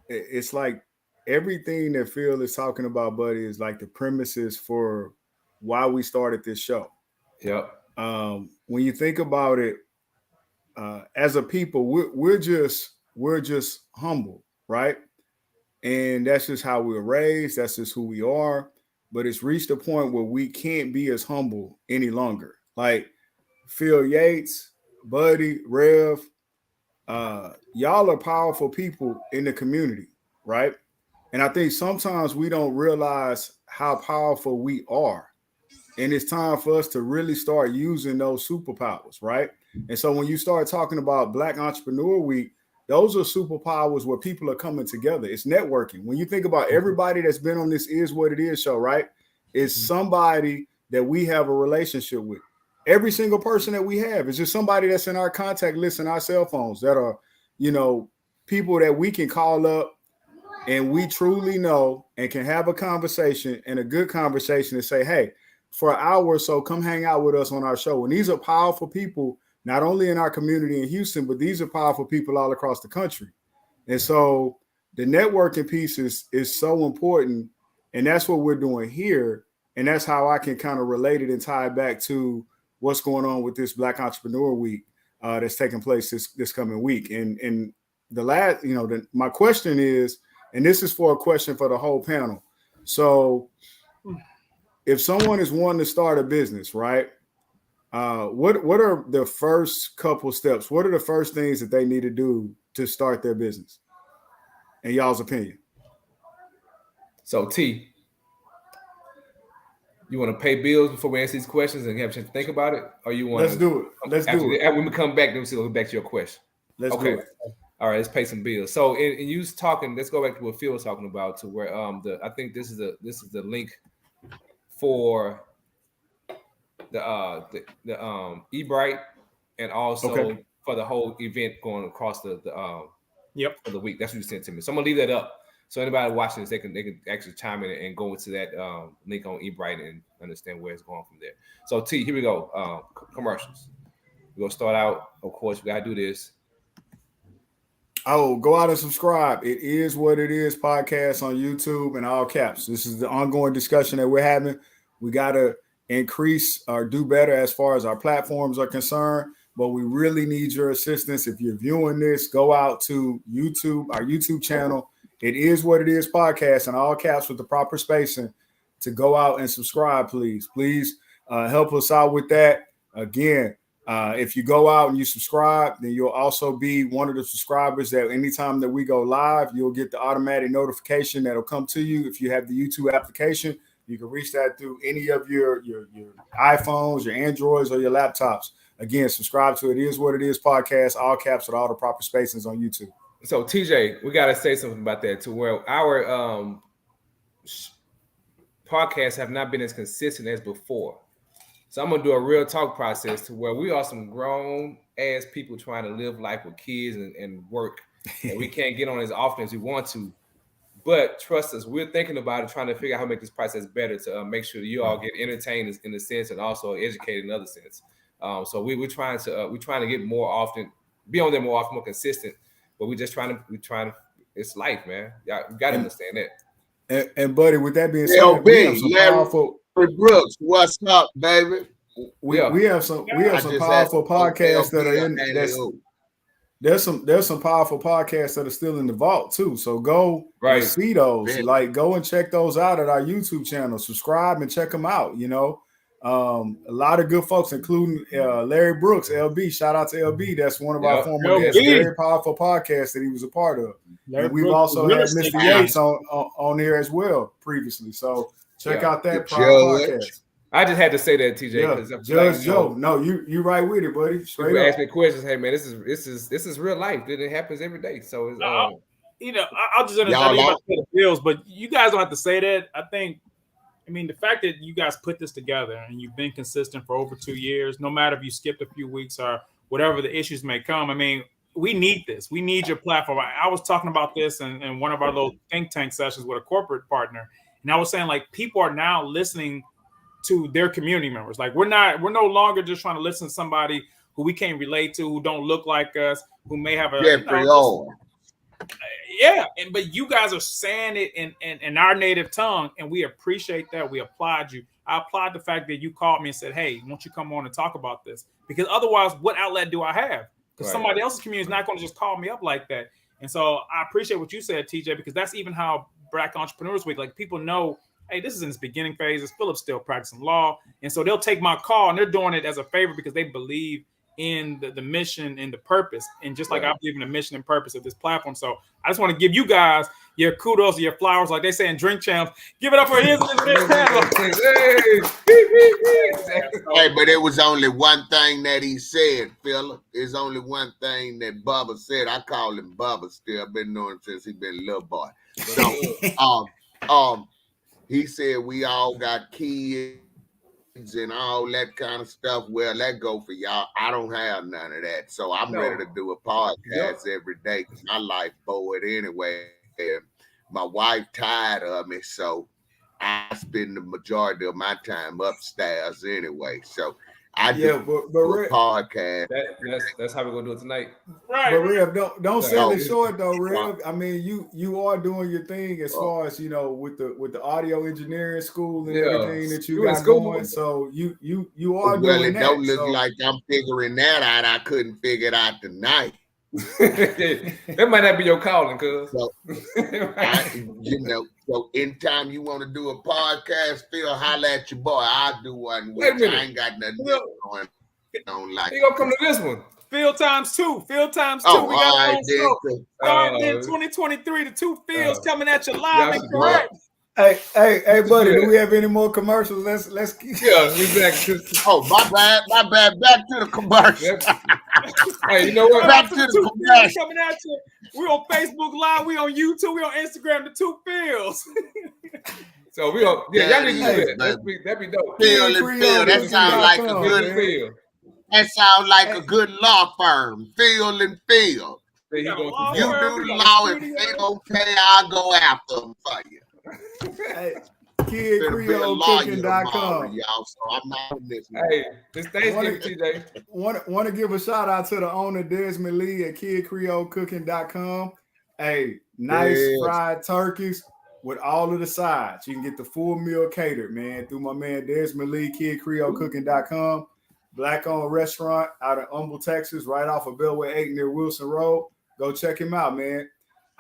it's like everything that Phil is talking about, buddy, is like the premises for why we started this show. Yep. When you think about it, as a people, we're just humble, right? And that's just how we were raised. That's just who we are. But it's reached a point where we can't be as humble any longer. Like Phill Yates, Buddy, Rev, y'all are powerful people in the community, right? And I think sometimes we don't realize how powerful we are. And it's time for us to really start using those superpowers, right? And so when you start talking about Black Entrepreneur Week, those are superpowers where people are coming together. It's networking. When you think about everybody that's been on this Is What It Is show, right? It's somebody that we have a relationship with. Every single person that we have is just somebody that's in our contact list in our cell phones that are, people that we can call up and we truly know and can have a conversation, and a good conversation, and say, hey, for an hour or so, come hang out with us on our show. And these are powerful people, not only in our community in Houston, but these are powerful people all across the country. And so the networking piece is so important. And that's what we're doing here. And that's how I can kind of relate it and tie it back to what's going on with this Black Entrepreneur Week that's taking place this coming week. And the last, my question is, and this is for a question for the whole panel. So if someone is wanting to start a business, right? What are the first couple steps? What are the first things that they need to do to start their business, in y'all's opinion? So T, you want to pay bills before we answer these questions and have a chance to think about it? Or you want Let's do it. When we come back, then we'll go back to your question. Let's do it. All right, let's pay some bills. So in you talking, let's go back to what Phil was talking about, to where I think this is the link for eBright, and also Okay. for the whole event going across the Yep. for the week. That's what you sent to me. So I'm gonna leave that up. So anybody watching this, they can actually chime in and go into that link on eBright and understand where it's going from there. So T, here we go. Commercials. We're gonna start out. Of course, we gotta do this. Oh, go out and subscribe. It is what it is. Podcast on YouTube in all caps. This is the ongoing discussion that we're having. We gotta increase or do better as far as our platforms are concerned. But we really need your assistance. If you're viewing this, go out to YouTube, our YouTube channel. It is what it is podcast in all caps with the proper spacing to go out and subscribe, please. Please help us out with that. Again, if you go out and you subscribe, then you'll also be one of the subscribers that anytime that we go live, you'll get the automatic notification that'll come to you. If you have the YouTube application, you can reach that through any of your iPhones, your Androids, or your laptops. Again, subscribe to It Is What It Is podcast, all caps with all the proper spacings on YouTube. So TJ, we gotta say something about that to where our podcasts have not been as consistent as before. So I'm gonna do a real talk process to where we are some grown ass people trying to live life with kids and work, and we can't get on as often as we want to. But trust us, we're thinking about it, trying to figure out how to make this process better to make sure that you all get entertained in a sense and also educated in another sense. So we're trying to get more often, be on there more often, more consistent. But we're trying to. It's life, man. Y'all got to understand that. And buddy, with that being said, LB, we have some powerful. Brooks, what's up, baby? We have some powerful podcasts that are in. There's some powerful podcasts that are still in the vault too. So go and see those. Man. Like go and check those out at our YouTube channel. Subscribe and check them out. You know, a lot of good folks, including Larry Brooks, LB. Shout out to LB. That's one of our former guests. Very powerful podcast that he was a part of. And we've also had Mr. Yates on here as well previously. So check out that podcast. I just had to say that, TJ. Yeah, Judge Joe. No, you right with it, buddy. Straight up. Ask me questions. Hey, man, this is real life. It happens every day. So it's, I'll just understand about the bills, but you guys don't have to say that. I mean, the fact that you guys put this together and you've been consistent for over 2 years, no matter if you skipped a few weeks or whatever the issues may come. I mean, we need this. We need your platform. I was talking about this in one of our little think tank sessions with a corporate partner, and I was saying like people are now listening to their community members. Like we're no longer just trying to listen to somebody who we can't relate to, who don't look like us, who may have a but you guys are saying it in our native tongue, and we appreciate that. We applaud you. I applaud the fact that you called me and said, "Hey, won't you come on and talk about this?" Because otherwise, what outlet do I have? Because somebody else's community is not going to just call me up like that. And so I appreciate what you said, TJ, because that's even how Black Entrepreneurs Week, like people know, hey, this is in its beginning phases. Philip's still practicing law. And so they'll take my call and they're doing it as a favor because they believe in the mission and the purpose. And just like I believe in the mission and purpose of this platform. So I just want to give you guys your kudos, your flowers, like they say in Drink Champs. Give it up for his panel. Hey, but it was only one thing that he said, Phillip. It's only one thing that Bubba said. I call him Bubba still. I've been knowing him since he's been a little boy. So he said we all got kids and all that kind of stuff. Well, that go for y'all. I don't have none of that. So I'm ready to do a podcast every day because my life bored anyway. And my wife tired of me. So I spend the majority of my time upstairs anyway. So I do a podcast. That's how we're gonna do it tonight. Right. But Rev, don't sell it short though, Rev. I mean, you are doing your thing as far as with the audio engineering school and everything that you got going. So you are doing that. Well, it don't look like I'm figuring that out. I couldn't figure it out tonight. That might not be your calling, cuz. So, so anytime you want to do a podcast, Phil, holler at your boy. I'll do one. I ain't got nothing going on like. You gonna come to this one? Phil times two. We got our own show. Starting in 2023, the two Phils coming at you live and correct. Hey, buddy, do we have any more commercials? Let's keep. Yeah, we back to. Oh, my bad. Back to the commercial. Hey, you know what? Back to the commercial coming at you. We on Facebook Live. We on YouTube. We on Instagram. The two Phils. So we go. Yeah, y'all need to do that. That'd be dope. Phill and Phill. That sounds like a good Phill. That sounds like a good law firm. Phill and Phill. You do the law and Phill, okay, I'll go after them for you. Hey, KidCreoleCooking.com. Y'all, so I'm not in this. Hey, this Thanksgiving, TJ. Want to give a shout out to the owner Desmond Lee at KidCreoleCooking.com. Hey, nice fried turkeys with all of the sides. You can get the full meal catered, man, through my man Desmond Lee, KidCreoleCooking.com. Black-owned restaurant out of Humble, Texas, right off of Bellway 8 near Wilson Road. Go check him out, man.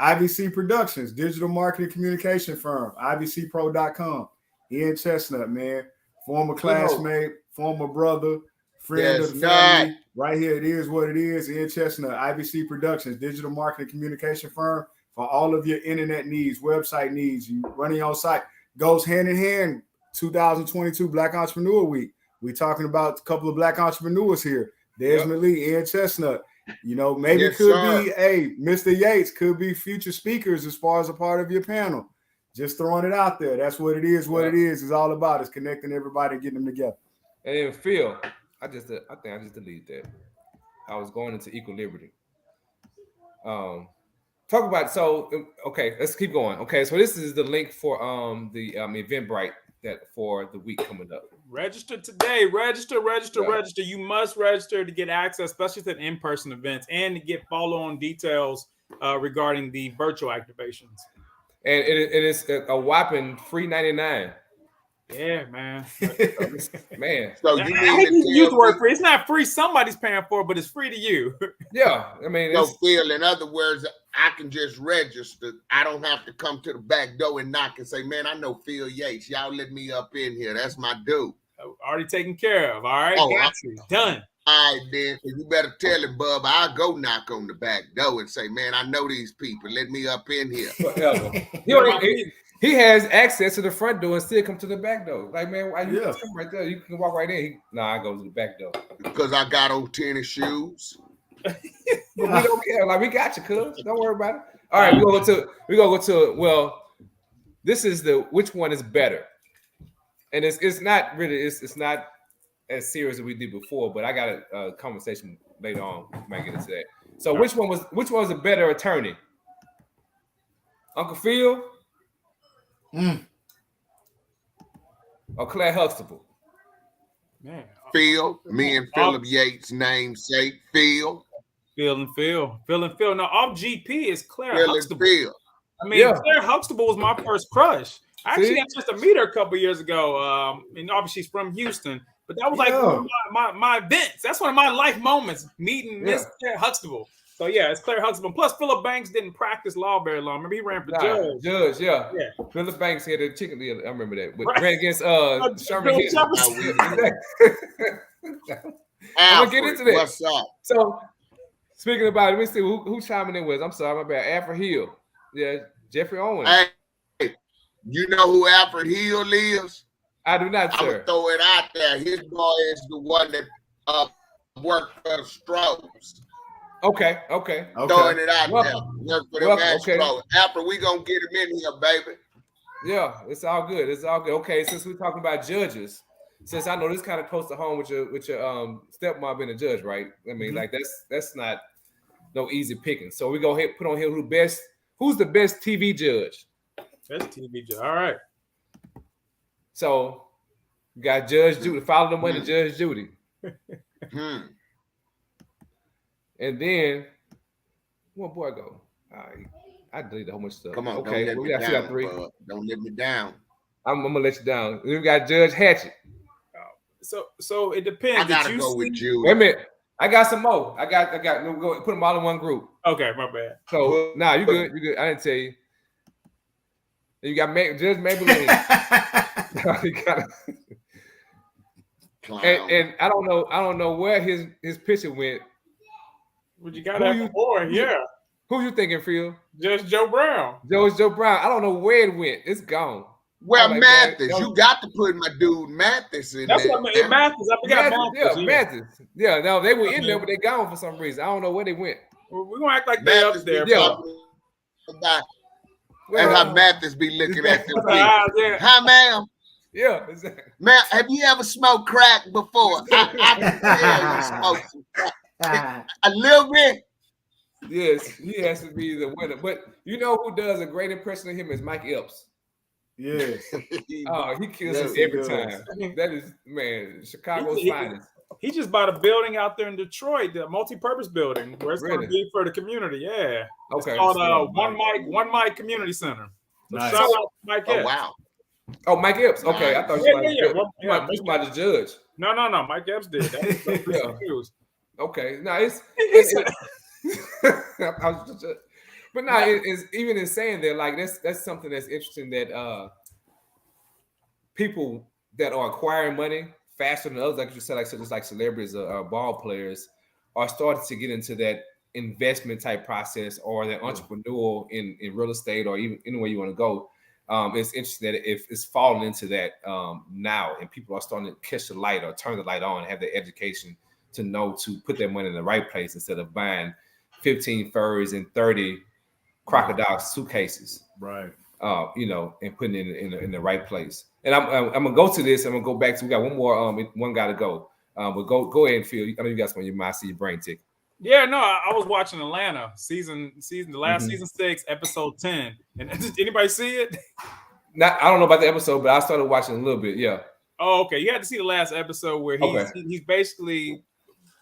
IVC Productions, digital marketing communication firm, IVCpro.com. Ian Chestnut, man, former classmate, former brother, friend of the family. Right here, it is what it is. Ian Chestnut, IVC Productions, digital marketing communication firm for all of your internet needs, website needs. You running your own site. Goes hand in hand, 2022 Black Entrepreneur Week. We're talking about a couple of Black entrepreneurs here. Desmond Lee, Ian Chestnut. You know, maybe be, Mr. Yates could be future speakers as far as a part of your panel. Just throwing it out there. That's what it is. What it is all about is connecting everybody and getting them together. And then Phil, I think I just deleted that. I was going into Equiliberty. Talk about okay, let's keep going. Okay, so this is the link for the Eventbrite that for the week coming up. Register today. Register. You must register to get access, especially to in-person events, and to get follow-on details regarding the virtual activations. And it is a whopping $3.99. Yeah, man. Man. So you I hate to use the word free. It's not free. Somebody's paying for it, but it's free to you. Yeah, I mean, so Phil, in other words, I can just register. I don't have to come to the back door and knock and say, "Man, I know Phill Yates. Y'all let me up in here. That's my dude." Already taken care of. All right, done. All right, then. You better tell him, Bub. I'll go knock on the back door and say, "Man, I know these people. Let me up in here." He has access to the front door and still come to the back door. Like, man, why you come right there? You can walk right in. I go to the back door. Because I got on tennis shoes. But we don't care. Like, we got you, cuz. Don't worry about it. All right, we gonna go to well, this is which one is better. And it's not really, it's not as serious as we did before, but I got a conversation later on. We might get into that. So which one was a better attorney? Uncle Phil? Or Claire Huxtable? Man. Phil, me and Phillip Yates namesake, Phil. Phil and Phil. No, off GP is Claire Huxtable. Phil. I mean, Claire Huxtable was my first crush. I actually got just to meet her a couple years ago. And obviously she's from Houston, but that was like one of my events. That's one of my life moments, meeting Miss Claire Huxtable. So yeah, it's Claire Huxtable. Plus, Phillip Banks didn't practice law very long. Remember, he ran for judge. Yeah. Phillip Banks had a chicken deal. I remember that. But ran against Sherman Hill. I'm gonna get into that. What's up? So speaking about it, let me see who chiming in was. I'm sorry, my bad. Alfred Hill. Yeah, Jeffrey Owens. Hey, you know who Alfred Hill is? I do not, sir. I'm gonna throw it out there. His boy is the one that worked for the Strokes. Okay. Throwing it out there. Work for them Astros. After we gonna get him in here, baby. Yeah, it's all good. Okay, since we're talking about judges, since I know this kind of close to home with your stepmom being a judge, right? I mean, like that's not no easy picking. So we go ahead put on here who's the best TV judge? Best TV judge. All right. So you got Judge Judy. Follow the money, Judge Judy. And then, where boy go? All right. I deleted a whole bunch of stuff. Come on, okay. Don't let me down, three. Don't let me down. I'm gonna let you down. We got Judge Hatchett. So it depends. I gotta go with you. Wait a minute. I got some more. I got. We'll go put them all in one group. Okay, my bad. So you good. You good. I didn't tell you. You got Judge Maybelline. and I don't know where his picture went. But you got that boy, yeah. Who you thinking, Phil? Judge Joe Brown. Judge Joe Brown. I don't know where it went. It's gone. Well, like, Mathis, you got to put my dude Mathis in there. That's what I mean. Mathis. I forgot Mathis. Yeah, Mathis. Yeah, no, they were in there, but they gone for some reason. I don't know where they went. We're gonna act like they're up there. Yeah. And how Mathis be looking at them people. Yeah. Hi, ma'am. Yeah, exactly. Ma'am, have you ever smoked crack before? I can tell you smoked some crack. A little bit. Yes, he has to be the winner. But you know who does a great impression of him is Mike Epps. Yes. Oh, he kills Yes, us he every does. time. That is, man, Chicago's finest. He just bought a building out there in Detroit, the multi-purpose building, where it's going to Really? be for the community. Yeah. Okay. It's called One Mic Community Center. So Nice. shout out to Mike Oh, Epps. wow. Oh, Mike Epps. Okay, I Nice. thought you might be the judge. No. Mike Epps did. That was Yeah. news. Okay, no, it's but no, it's even in saying that, like that's something that's interesting that people that are acquiring money faster than others, like you said, like such as like celebrities or ball players, are starting to get into that investment type process or that entrepreneurial in real estate or even anywhere you want to go. It's interesting that if it's falling into that now, and people are starting to catch the light or turn the light on and have the education to know to put their money in the right place instead of buying 15 furs and 30 crocodile suitcases, Right. And putting it in the right place. And I'm gonna go to this. I'm gonna go back to, we got one more one guy to go. But go ahead and Phil. I know you got some on your mind. See your brain tick. Yeah, no, I was watching Atlanta season the last season 6, episode 10. And did anybody see it? I don't know about the episode, but I started watching a little bit. Yeah. Oh, okay. You had to see the last episode where he's basically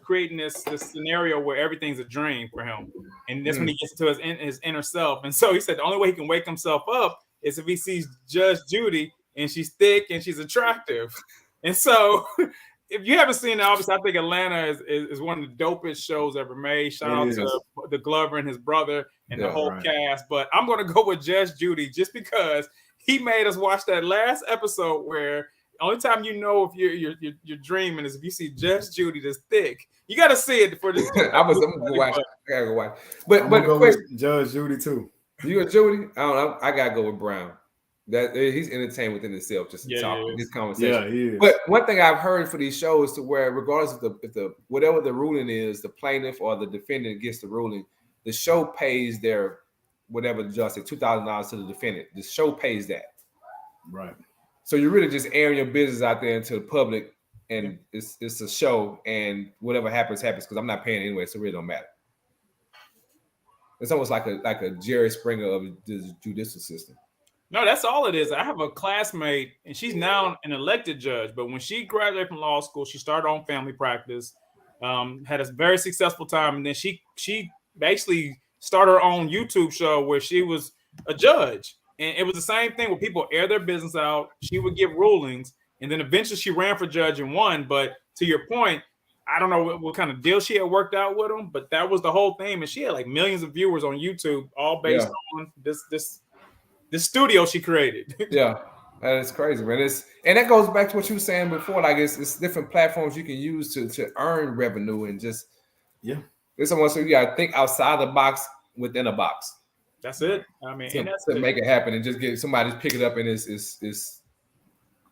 creating this scenario where everything's a dream for him, and that's when he gets into his inner self. And so he said the only way he can wake himself up is if he sees Judge Judy, and she's thick and she's attractive. And so if you haven't seen it, obviously I think Atlanta is one of the dopest shows ever made. Shout out to the Glover and his brother and the whole cast. But I'm going to go with Judge Judy just because he made us watch that last episode where the only time you know if you're dreaming is if you see Judge Judy that's thick. You got to see it for this. I'm gonna watch. I gotta go watch. But go with Judge Judy too. You and Judy? I don't know. I gotta go with Brown. That he's entertained within himself, just talking this conversation. Yeah, he is. But one thing I've heard for these shows to where, regardless of if the whatever the ruling is, the plaintiff or the defendant gets the ruling, the show pays their whatever the judge said, $2,000 to the defendant. The show pays that. Right. So you're really just airing your business out there into the public, and it's a show, and whatever happens because I'm not paying anyway, so it really don't matter. It's almost like a Jerry Springer of the judicial system. No, that's all it is. I have a classmate, and she's now an elected judge. But when she graduated from law school, she started on family practice, had a very successful time, and then she basically started her own YouTube show where she was a judge. And it was the same thing where people air their business out. She would give rulings, and then eventually she ran for judge and won. But to your point, I don't know what kind of deal she had worked out with him, but that was the whole thing. And she had like millions of viewers on YouTube, all based on this studio she created. Yeah, that is crazy, man. And that goes back to what you were saying before. Like it's different platforms you can use to earn revenue, and just it's almost so you got to think outside the box within a box. That's it. I mean, and that's to make it happen, and just get somebody to pick it up, and it's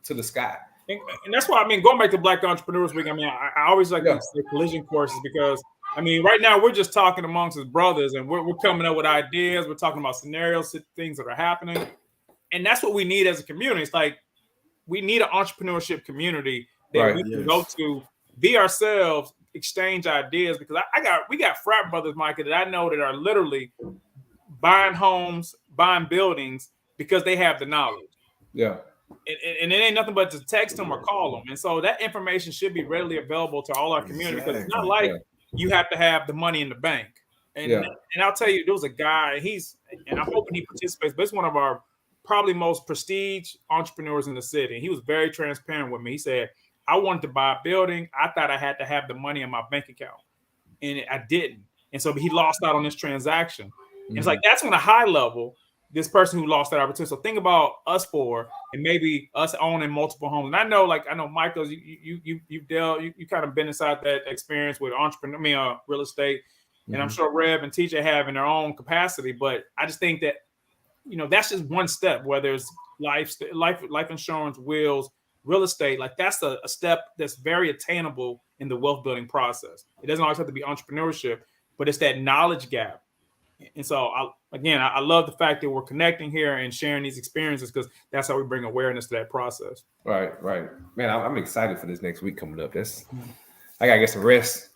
to the sky. And that's why, I mean, going back to Black Entrepreneurs Week, I mean, I always like to say collision courses because, I mean, right now we're just talking amongst us brothers, and we're coming up with ideas. We're talking about scenarios, things that are happening. And that's what we need as a community. It's like we need an entrepreneurship community that we can go to, be ourselves, exchange ideas. Because we got frat brothers, Micah, that I know that are literally buying homes, buying buildings because they have the knowledge. Yeah. And it ain't nothing but to text them or call them. And so that information should be readily available to all our community because it's not like you have to have the money in the bank. And I'll tell you, there was a guy, and I'm hoping he participates, but it's one of our probably most prestige entrepreneurs in the city. And he was very transparent with me. He said, I wanted to buy a building. I thought I had to have the money in my bank account. And I didn't. And so he lost out on this transaction. And it's like, that's on a high level, this person who lost that opportunity. So think about us four and maybe us owning multiple homes. And I know Michael's, you've dealt, you kind of been inside that experience with real estate. And I'm sure Rev and TJ have in their own capacity. But I just think that, that's just one step, whether it's life insurance, wills, real estate. Like that's a step that's very attainable in the wealth building process. It doesn't always have to be entrepreneurship, but it's that knowledge gap. And so, I love the fact that we're connecting here and sharing these experiences because that's how we bring awareness to that process. Right. Man, I'm excited for this next week coming up. I gotta get some rest.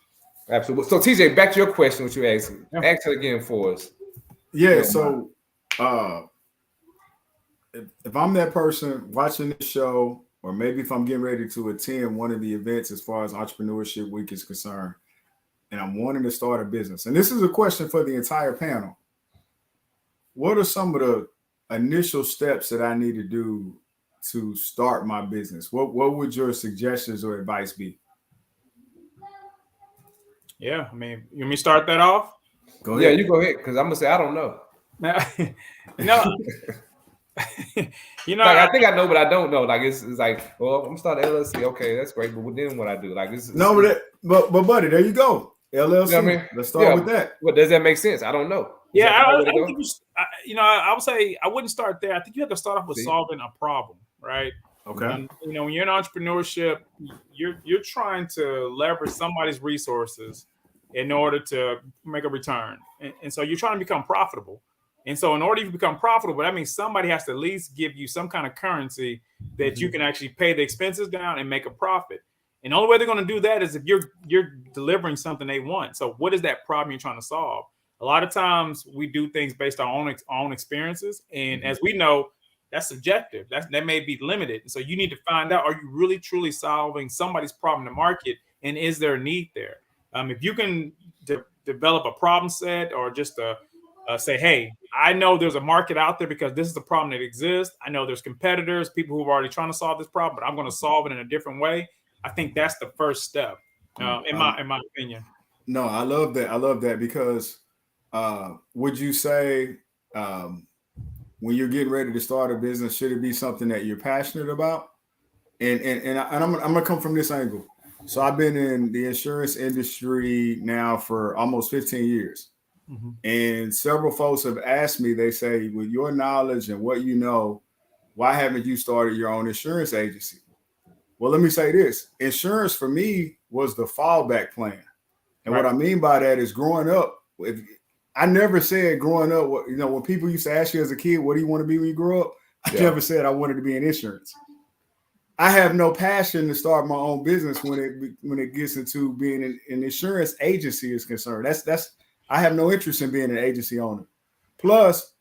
Absolutely. So, TJ, back to your question, what you asked. Yeah. Ask it again for us. Yeah. So, if I'm that person watching this show, or maybe if I'm getting ready to attend one of the events as far as Entrepreneurship Week is concerned, and I'm wanting to start a business, and this is a question for the entire panel. What are some of the initial steps that I need to do to start my business? What would your suggestions or advice be? Yeah, I mean, you want me to start that off? Go ahead. Yeah, you go ahead, because I'm gonna say I don't know. Like, I think I know, but I don't know. Like it's like, well, I'm starting LLC. Okay, that's great, but then what I do? Like this. But buddy, there you go. LLC. You know what I mean? Let's start with that. Well, does that make sense? I don't know. I think I would say I wouldn't start there. I think you have to start off with solving a problem, right? Okay. And, when you're in entrepreneurship, you're trying to leverage somebody's resources in order to make a return, and so you're trying to become profitable. And so in order to become profitable, that means somebody has to at least give you some kind of currency that you can actually pay the expenses down and make a profit. And the only way they're going to do that is if you're delivering something they want. So what is that problem you're trying to solve? A lot of times we do things based on our own experiences. And as we know, that's subjective. That may be limited. And so you need to find out, are you really truly solving somebody's problem in the market? And is there a need there? If you can develop a problem set or just say, hey, I know there's a market out there because this is a problem that exists. I know there's competitors, people who are already trying to solve this problem, but I'm going to solve it in a different way. I think that's the first step, in my opinion. No, I love that. I love that because would you say when you're getting ready to start a business, should it be something that you're passionate about? And I'm gonna come from this angle. So I've been in the insurance industry now for almost 15 years. Mm-hmm. And several folks have asked me, they say, with your knowledge and what you know, why haven't you started your own insurance agency? Well, let me say this. Insurance for me was the fallback plan. And What I mean by that is growing up, I never said growing up, when people used to ask you as a kid, what do you want to be when you grow up? I never said I wanted to be in insurance. I have no passion to start my own business when it gets into being an insurance agency is concerned. I have no interest in being an agency owner. Plus,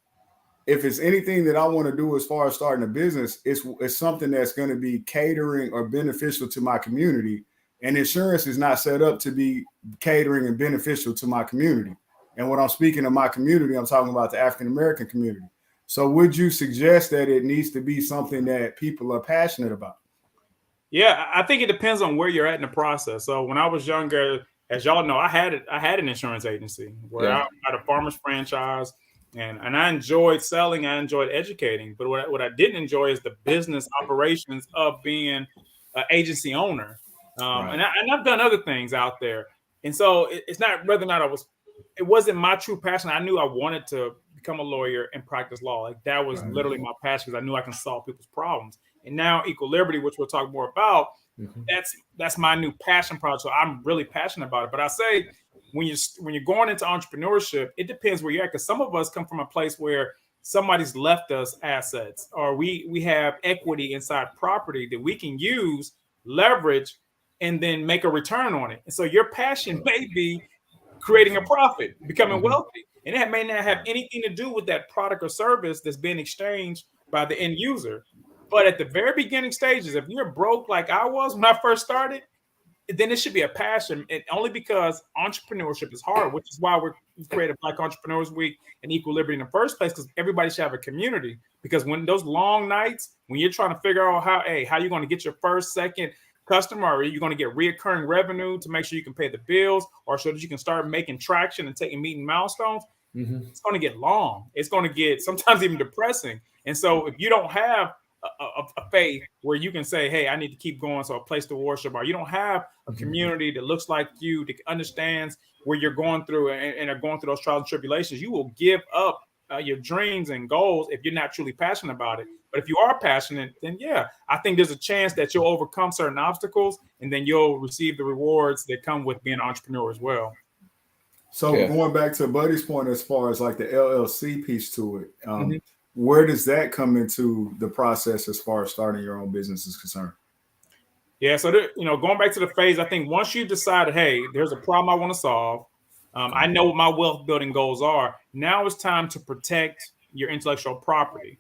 if it's anything that I want to do as far as starting a business, it's something that's going to be catering or beneficial to my community. And insurance is not set up to be catering and beneficial to my community. And when I'm speaking of my community, I'm talking about the African-American community. So would you suggest that it needs to be something that people are passionate about? Yeah, I think it depends on where you're at in the process. So when I was younger, as y'all know, I had an insurance agency where I had a farmer's franchise, and I enjoyed selling, I enjoyed educating. But what I didn't enjoy is the business operations of being an agency owner. And I've done other things out there. And so it's not whether or not it wasn't my true passion. I knew I wanted to become a lawyer and practice law. Like that was literally my passion because I knew I can solve people's problems. And now Equiliberty, which we'll talk more about, that's my new passion project. So I'm really passionate about it. But I say when you're going into entrepreneurship, it depends where you're at. Because some of us come from a place where somebody's left us assets, or we have equity inside property that we can use, leverage, and then make a return on it. And so your passion may be creating a profit, becoming wealthy. And it may not have anything to do with that product or service that's being exchanged by the end user. But at the very beginning stages, if you're broke like I was when I first started, then it should be a passion. And only because entrepreneurship is hard, which is why we created Black Entrepreneurs Week and Equiliberty in the first place, because everybody should have a community. Because when those long nights, when you're trying to figure out how you're going to get your first, second customer, or are you going to get reoccurring revenue to make sure you can pay the bills, or so that you can start making traction and meeting milestones, it's going to get long. It's going to get sometimes even depressing. And so if you don't have a faith where you can say, hey, I need to keep going, so a place to worship, or you don't have a community that looks like you, that understands where you're going through and are going through those trials and tribulations, you will give up your dreams and goals if you're not truly passionate about it. But if you are passionate, then I think there's a chance that you'll overcome certain obstacles, and then you'll receive the rewards that come with being an entrepreneur as well. So going back to Buddy's point, as far as like the LLC piece to it, where does that come into the process as far as starting your own business is concerned? Yeah, so going back to the phase, I think once you've decided, hey, there's a problem I want to solve, I know what my wealth building goals are. Now it's time to protect your intellectual property.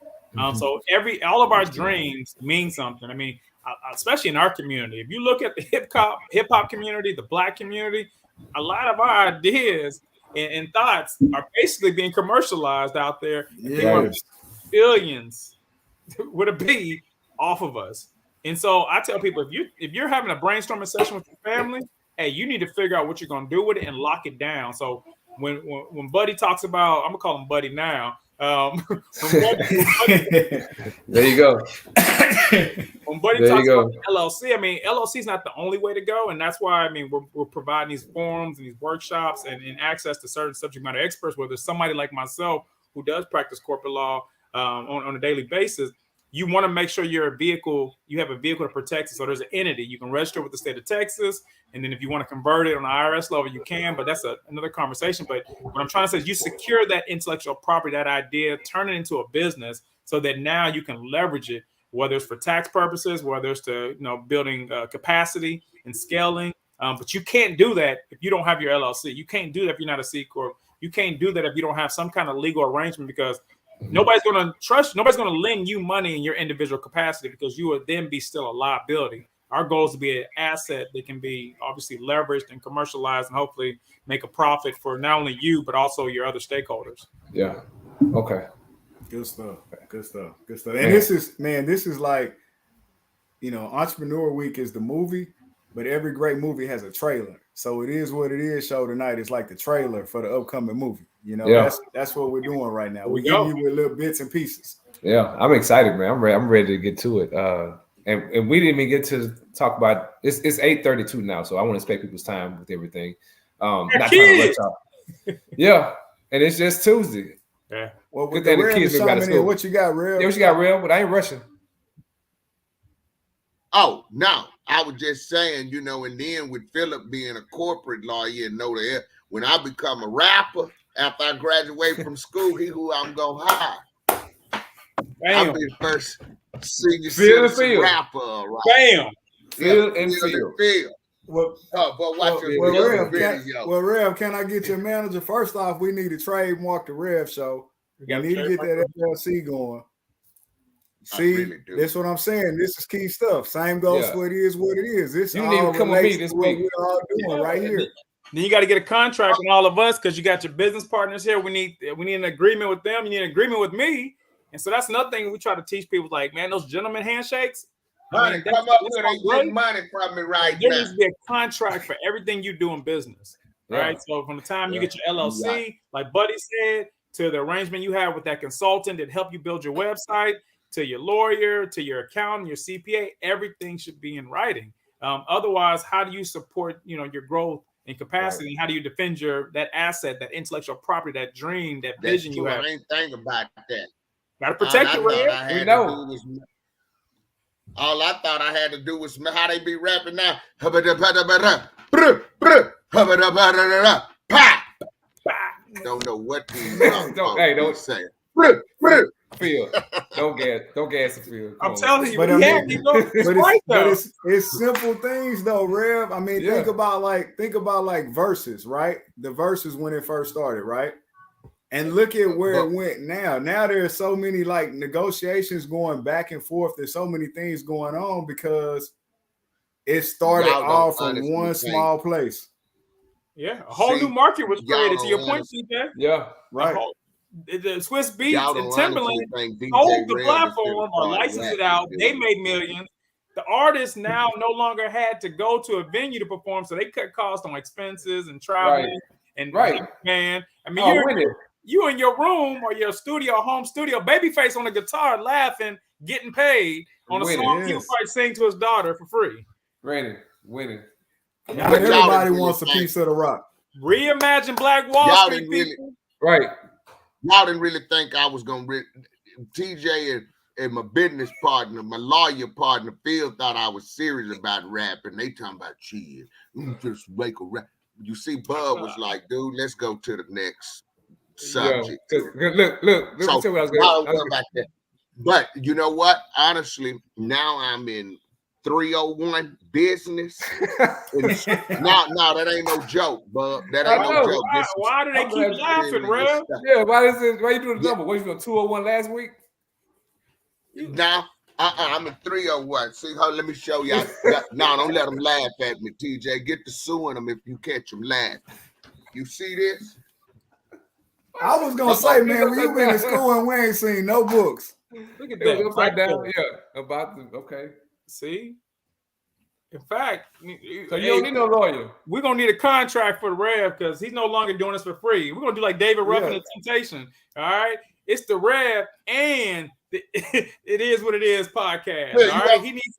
So all of our dreams mean something. I mean, especially in our community. If you look at the hip hop community, the Black community, a lot of our ideas and thoughts are basically being commercialized out there. Yes. Billions with a B off of us. And so I tell people, if you're having a brainstorming session with your family, hey, you need to figure out what you're going to do with it and lock it down. So when Buddy talks about, I'm gonna call him Buddy now. There you go. When Buddy talks about LLC, I mean, LLC is not the only way to go, and that's why I mean we're providing these forums and these workshops and access to certain subject matter experts. Where there's somebody like myself who does practice corporate law on a daily basis. You want to make sure you have a vehicle to protect it. So there's an entity you can register with the state of Texas, and then if you want to convert it on the IRS level, you can. But that's another conversation. But what I'm trying to say is, you secure that intellectual property, that idea, turn it into a business, so that now you can leverage it, whether it's for tax purposes, whether it's to building capacity and scaling. But you can't do that if you don't have your LLC. You can't do that if you're not a C corp. You can't do that if you don't have some kind of legal arrangement, because nobody's going to trust. Nobody's going to lend you money in your individual capacity, because you would then be still a liability. Our goal is to be an asset that can be obviously leveraged and commercialized, and hopefully make a profit for not only you but also your other stakeholders. Yeah. Okay. Good stuff. Good stuff. Good stuff. And this is like, Entrepreneur Week is the movie, but every great movie has a trailer. So it is what it is. Show tonight is like the trailer for the upcoming movie. That's what we're doing right now. We're giving you with little bits and pieces. Yeah, I'm excited, man. I'm ready to get to it. And we didn't even get to talk about it's 8:32 now, so I want to respect people's time with everything. Not trying to rush out. Yeah, and it's just Tuesday. Yeah. Well, with the kids what you got, Rev? Yeah, what you got, Rev? But I ain't rushing. Oh, no. I was just saying, and then with Phillip being a corporate lawyer and when I become a rapper after I graduate from school, who I'm gonna hire. I'll be the first senior citizen rapper, right? Bam. Phill and Phill. But watch your video. Rev, can I get your manager? First off, we need to trademark the Rev Show. We need to get that LLC going. See, that's what I'm saying. This is key stuff. Same goes for it is what it is. This you need to come with me this week. We're all doing right here. Then you got to get a contract with all of us, because you got your business partners here. We need an agreement with them. You need an agreement with me. And so that's another thing we try to teach people. Like, man, those gentleman handshakes. Honey, come up with getting money from me right now. There needs to be a contract for everything you do in business. Right. So from the time you get your LLC, like Buddy said, to the arrangement you have with that consultant that help you build your website, to your lawyer, to your accountant, your CPA, everything should be in writing. Otherwise, how do you support, your growth and capacity? How do you defend that asset, that intellectual property, that dream, that vision you have? I ain't think about that. Got to protect it, right? We know. All I thought I had to do was how they be rapping now. Don't know what to don't say. Phill. Don't gas the Phill. I'm telling you, but it's simple things though, Rev. I mean, think about like verses, right? The verses when it first started, right? And look at where it went now. Now there's so many like negotiations going back and forth. There's so many things going on because it started all from one small place. Yeah, a whole new market was created. To your point, CJ. Yeah, right. The Swiss Beats and Timberland sold the platform or licensed it out. They made millions. The artists now no longer had to go to a venue to perform, so they cut costs on expenses and traveling and man. I mean, you in your room or your home studio, Babyface on the guitar, laughing, getting paid on a song he would probably sing to his daughter for free. Winning. Now everybody wants a piece of the rock. Reimagine Black Wall Street, people. Right. Y'all didn't really think I was gonna TJ and my business partner, my lawyer partner, Phil thought I was serious about rapping. They talking about cheese. Just make a rap. you see, Bub was like, dude, let's go to the next subject. Look. Let me So tell you what I was now going go back there. But you know what? Honestly, now I'm in 301 business. No, that ain't no joke, Bub. That ain't no joke. Why do they keep laughing, Rev? Yeah, why you doing the number? What, you doing 201 last week? Now, I'm in 301. See how? Let me show y'all. No, don't let them laugh at me, TJ. Get to suing them if you catch them laughing. You see this? I was gonna say, man, we been to school and we ain't seen no books. Look at that. Upside down. Yeah, about the okay. See? In fact, so you don't need no lawyer. We're gonna need a contract for the Rev because he's no longer doing this for free. We're gonna do like David Ruffin and Temptation. All right, it's the Rev and It Is What It Is podcast. Yeah, all right, he needs.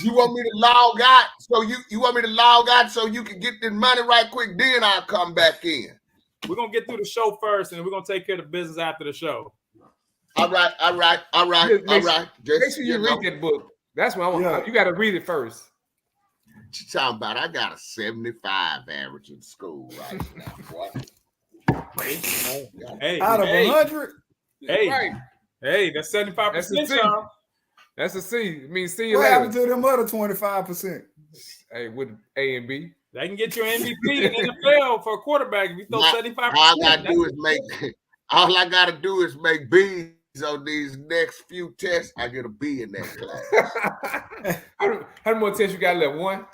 You want me to log out so you want me to log out so you can get this money right quick? Then I'll come back in. We're gonna get through the show first, and we're gonna take care of the business after the show. All right. Make sure you read that book. That's what I want. Yeah. You got to read it first. What you talking about? I got a 75 average in school right now, boy. Hey, out of 100. Hey, right. Hey, that's 75%. That's a C. It means see you what later. happened to them other 25%? Hey, with A and B. They can get you an MVP in the NFL for a quarterback if you throw 75%. All I gotta do is make B's on these next few tests. I get a B in that class. How many more tests you got left? One?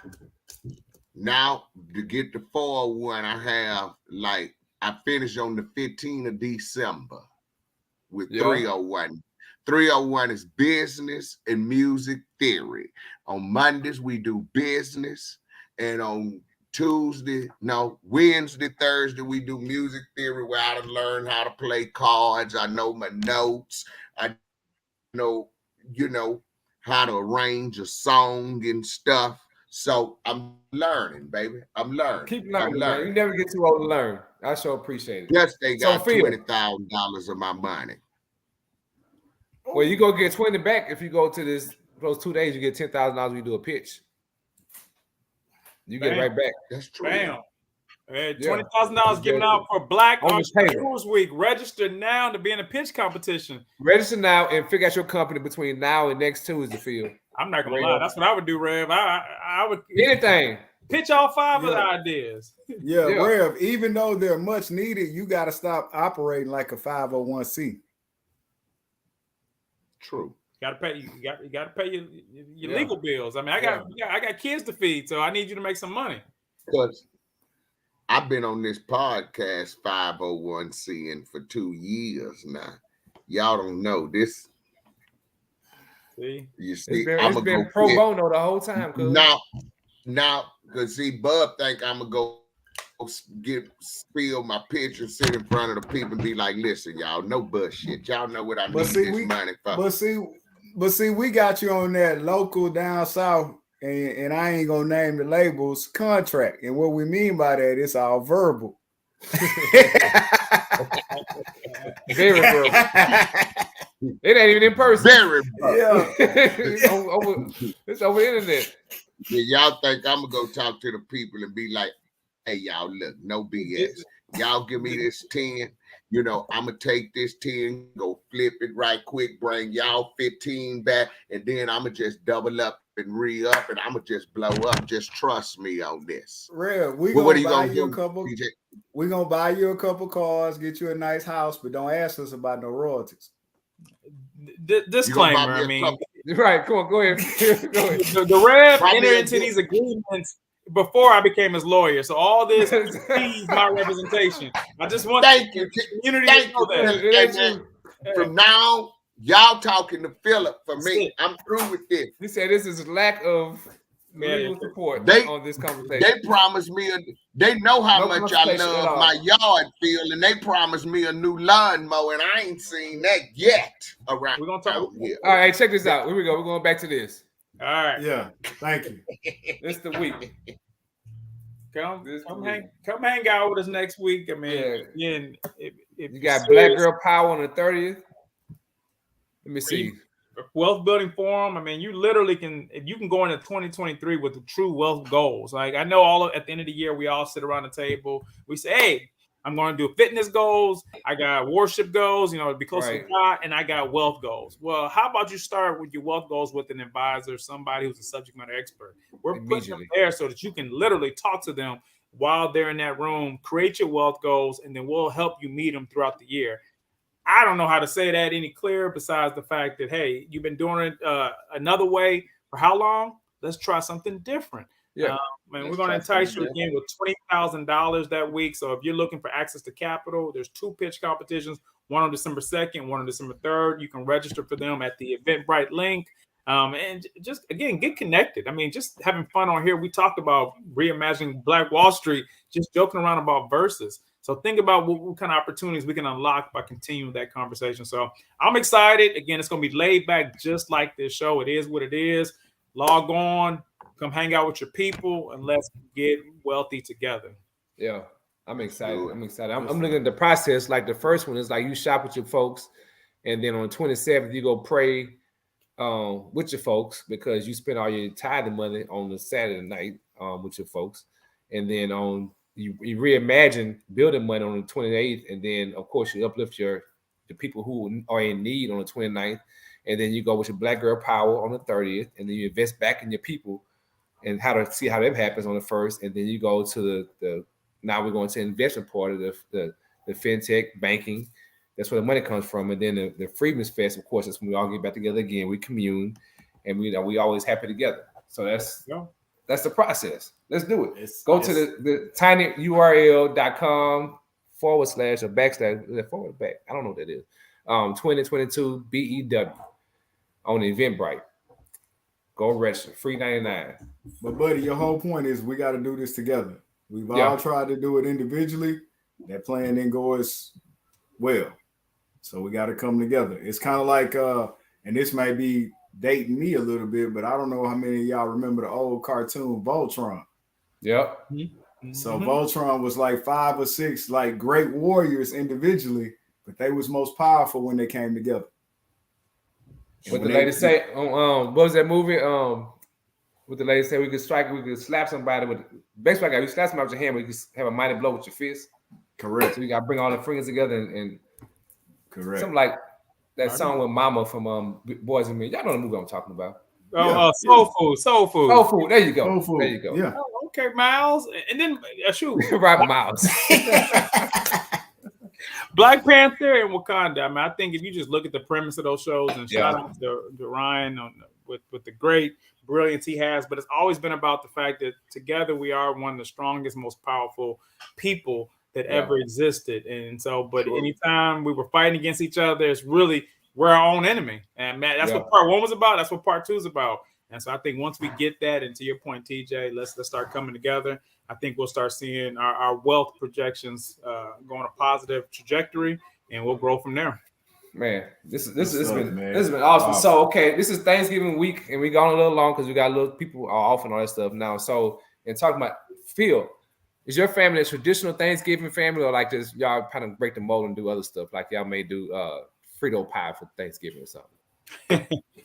Now, to get the 401, I finished on the 15th of December with 301. 301 is business and music theory. On Mondays, we do business. And on Wednesday, Thursday, we do music theory where I learn how to play cards. I know my notes. I know, how to arrange a song and stuff. So I'm learning, baby. I'm learning. Keep learning, man. You never get too old to learn. I sure appreciate it. Yes, they got $20,000 of my money. Well, you go get 20 back if you go to those 2 days. You get $10,000 when you do a pitch. You get it right back. That's true. Bam. $20,000 given out for Black Entrepreneurs Week. Register now to be in a pitch competition. Register now and figure out your company between now and next Tuesday, Phil. I'm not gonna lie. That's what I would do, Rev. I would anything. Pitch all 5 of the ideas. Yeah, Rev. Even though they're much needed, you got to stop operating like a 501c. True. You gotta pay your legal bills. I mean, I got kids to feed, so I need you to make some money. Because I've been on this podcast 501c for 2 years now. Y'all don't know this. See, you see, it's been pro bono the whole time. Now, because see, Bub think I'm gonna go spill my picture, sit in front of the people, and be like, "Listen, y'all, no bullshit. Y'all know what I need this money for." But see, we got you on that local down south, and I ain't gonna name the labels contract. And what we mean by that, it's all verbal. Very verbal. It ain't even in person. Very yeah. It's over the internet. Yeah, y'all think I'm gonna go talk to the people and be like, "Hey, y'all, look, no BS. Y'all give me this 10. I'm gonna take this 10, go flip it right quick, bring y'all 15 back, and then I'm gonna just double up and re-up, and I'm gonna just blow up. Just trust me on this." Real, we're gonna buy you a couple cars, get you a nice house, but don't ask us about no royalties. Disclaimer, I mean, right? Come on, go ahead. The Rev entered into these agreements before I became his lawyer, so all this feeds my representation. I just want the community to know that. From now, y'all talking to Phillip for me. I'm through with this. He said this is lack of legal support on this conversation. They promised me they know how much I love my yard, Phil, and they promised me a new lawnmower, and I ain't seen that yet around. We're gonna talk here. All right, check this out. Here we go. We're going back to this. All right. Yeah. Thank you. This the week. Come hang out with us next week. I mean, if you got Black Girl Power on the 30th. Let me see. wealth building forum. I mean, you literally can go into 2023 with the true wealth goals. Like I know at the end of the year, we all sit around the table. We say, hey, I'm going to do fitness goals. I got worship goals, to be close to God, and I got wealth goals. Well, how about you start with your wealth goals with an advisor, somebody who's a subject matter expert? We're putting them there so that you can literally talk to them while they're in that room, create your wealth goals, and then we'll help you meet them throughout the year. I don't know how to say that any clearer besides the fact that, hey, you've been doing it another way for how long? Let's try something different. Yeah, man, we're going to entice you again with $20,000 that week. So if you're looking for access to capital, there's 2 pitch competitions, one on December 2nd, one on December 3rd. You can register for them at the Eventbrite link. And just, again, get connected. I mean, just having fun on here. We talked about reimagining Black Wall Street, just joking around about verses. So think about what kind of opportunities we can unlock by continuing that conversation. So I'm excited. Again, it's going to be laid back just like this show. It is what it is. Log on, come hang out with your people, and let's get wealthy together. Yeah, I'm excited. I'm looking at the process. Like the first one is like you shop with your folks, and then on the 27th, you go pray with your folks because you spend all your tithing money on the Saturday night with your folks. And then you reimagine building money on the 28th, and then of course you uplift the people who are in need on the 29th, and then you go with your Black Girl Power on the 30th, and then you invest back in your people and how to see how that happens on the 1st, and then you go to the now we're going to the investment part of the fintech banking. That's where the money comes from, and then the Freedmen's Fest, of course, that's when we all get back together again. We commune, and we always happy together. So that's the process. Let's do it. Go to the tinyurl.com / or backslash forward back. I don't know what that is. 2022 BEW on the Eventbrite. Go register. Free 99. But buddy, your whole point is we got to do this together. We've all tried to do it individually. That plan didn't go as well. So we got to come together. It's kind of like, and this might be dating me a little bit, but I don't know how many of y'all remember the old cartoon Voltron. Yep. Mm-hmm. So Voltron was like 5 or 6 like great warriors individually, but they was most powerful when they came together. What the lady say? What was that movie? What the lady said? We could slap somebody with basically like you slap somebody with your hand, but you could have a mighty blow with your fist. Correct. So you got to bring all the friends together and correct. Something like that song with Mama from Boys and Men. Y'all know the movie I'm talking about. Soul Food. Soul Food. There you go. Soul Food. There you go. Yeah. Oh, okay, Miles. And then shoot. Right, Miles. Black Panther and Wakanda. I mean, I think if you just look at the premise of those shows, and shout out to Ryan with the great brilliance he has, but it's always been about the fact that together we are one of the strongest, most powerful people that ever existed. And so, but anytime we were fighting against each other, it's really we're our own enemy. And man, that's what part 1 was about. That's what part 2 is about. And so I think once we get that, and to your point, TJ, let's start coming together. I think we'll start seeing our wealth projections go on a positive trajectory, and we'll grow from there. Man, this has been awesome. So this is Thanksgiving week, and we gone a little long because we got a little people are off and all that stuff now. So, and talking about Phil, is your family a traditional Thanksgiving family, or like just y'all kind of break the mold and do other stuff like y'all may do Frito pie for Thanksgiving or something?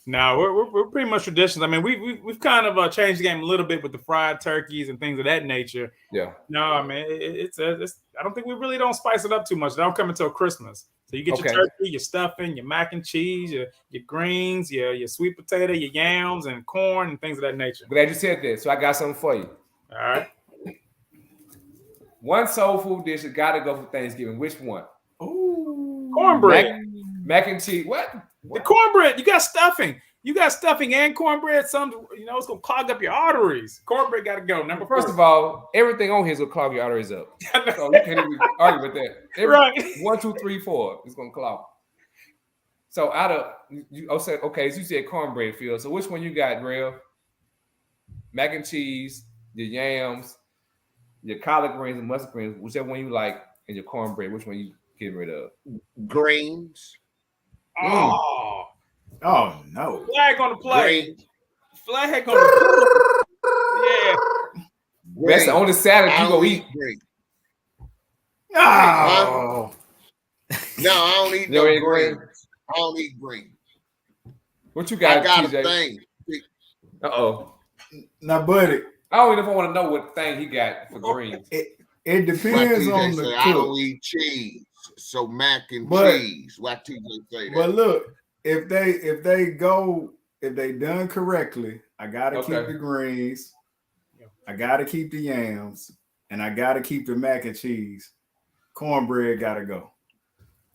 No, we're pretty much traditions. I mean, we've kind of changed the game a little bit with the fried turkeys and things of that nature. Yeah. No, I mean it's I don't think we really don't spice it up too much. They don't come until Christmas. So you get your turkey, your stuffing, your mac and cheese, your greens, your sweet potato, your yams and corn and things of that nature. Glad you said that. So I got something for you. All right. One soul food dish that got to go for Thanksgiving. Which one? Ooh, cornbread. Mac and cheese. What? The cornbread. You got stuffing. You got stuffing and cornbread. It's gonna clog up your arteries. Cornbread got to go. Number first of all, everything on here is gonna clog your arteries up. So you can't even argue with that. Right. 1, 2, 3, 4 is gonna clog. So out of you said so you said cornbread, Phil. So which one you got, Real? Mac and cheese, your yams, your collard greens and mustard greens, whichever one you like, and your cornbread. Which one you getting rid of? Greens. Oh no! Flag on the play. Flag on the play. Yeah. That's the only salad you go eat. Oh. No, I don't eat no greens. I don't eat greens. What you got, I got TJ? a thing. Uh-oh. Now, buddy, I don't even want to know what thing he got for greens. it depends on the say, cook. I don't eat cheese, so mac and cheese. Why TJ say that? But look, if they done correctly, I gotta keep the greens, I gotta keep the yams, and I gotta keep the mac and cheese. Cornbread gotta go.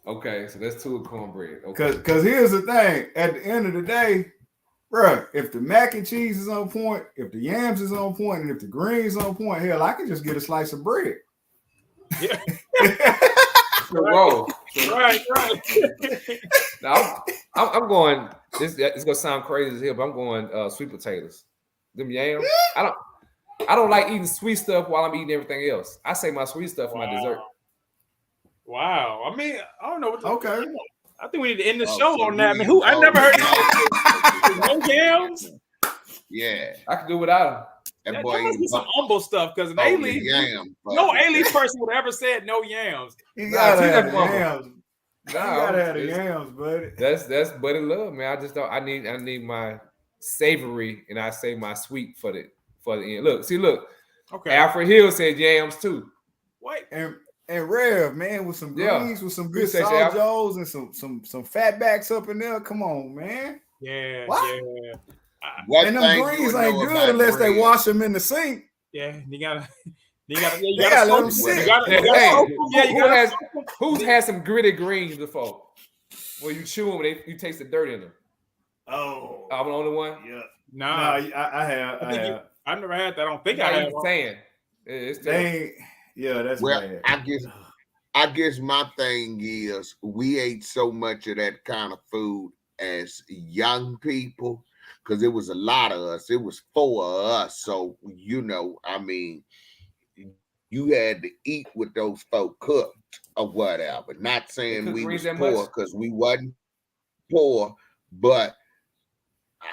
Okay, so that's 2 of cornbread. Okay. Cause here's the thing: at the end of the day, bro, if the mac and cheese is on point, if the yams is on point, and if the greens on point, hell, I can just get a slice of bread. Yeah. Roll. Right. Now I'm going. It's gonna sound crazy as hell, but I'm going sweet potatoes. Them yams. I don't like eating sweet stuff while I'm eating everything else. I say my sweet stuff for my dessert. Wow. I mean, I don't know what. Okay. I think we need to end the show on that. I mean, I never heard no yams. Yeah, I can do without that That boy must be some humble stuff because an A-League, no A-League person would ever said no yams. You gotta have the yams. them. You gotta have the yams, buddy. That's buddy love, man. I just don't. I need my savory, and I say my sweet for the end. Look. Okay. Alfred Hill said yams too. Wait. And Rev, man, with some greens, with some good Appreciate salad and some fat backs up in there. Come on, man. Yeah. What? Yeah. And them greens ain't good unless they wash them in the sink. Yeah. You gotta let them sit. Who's had some gritty greens before? Where you chew them, you taste the dirt in them. Oh, I'm the only one. Yeah. Nah, I have. I've never had that. I don't think I have. Saying it's bad. That's bad. I guess my thing is we ate so much of that kind of food as young people because it was a lot of us. It was 4 of us. So, I mean, you had to eat with those folk cooked or whatever. Not saying we was poor because we wasn't poor, but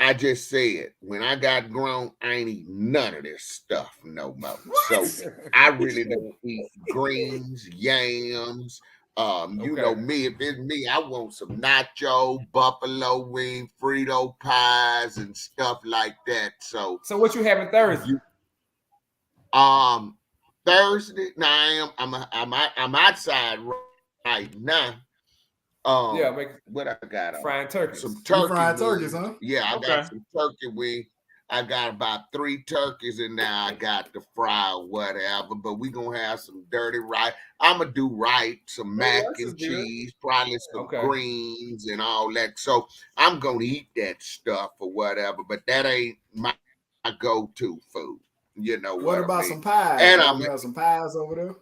I just said, when I got grown, I ain't eat none of this stuff no more. What? So I really don't eat greens, yams. You know me, if it's me, I want some nacho, buffalo wing, Frito pies, and stuff like that. So what you having Thursday? Thursday. Now I'm outside right now. What I got? Frying turkey. Some turkey. Fried turkeys, huh? Yeah, I got some turkey wing. I got about 3 turkeys and now I got the fry or whatever. But we gonna have some dirty rice. I'm gonna do some mac and cheese, probably some greens and all that. So I'm gonna eat that stuff or whatever. But that ain't my go-to food. You know what about I mean? some pies? And I'm have some pies over there.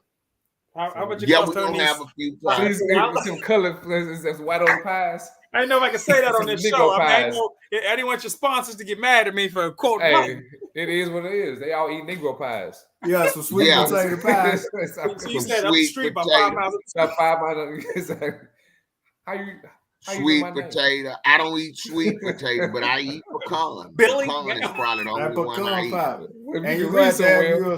How about we're gonna have a few pies. Some color, white oak pies. I didn't know if I could say that on this show. I didn't want your sponsors to get mad at me for quoting. Hey, it is what it is. They all eat Negro pies. Yeah, some sweet potato pies. You said up the street by 5 miles. How you sweet potato. I don't eat sweet potato, but I eat pecan. Billy, pecan is probably the only one I eat. Pie. And you got to have you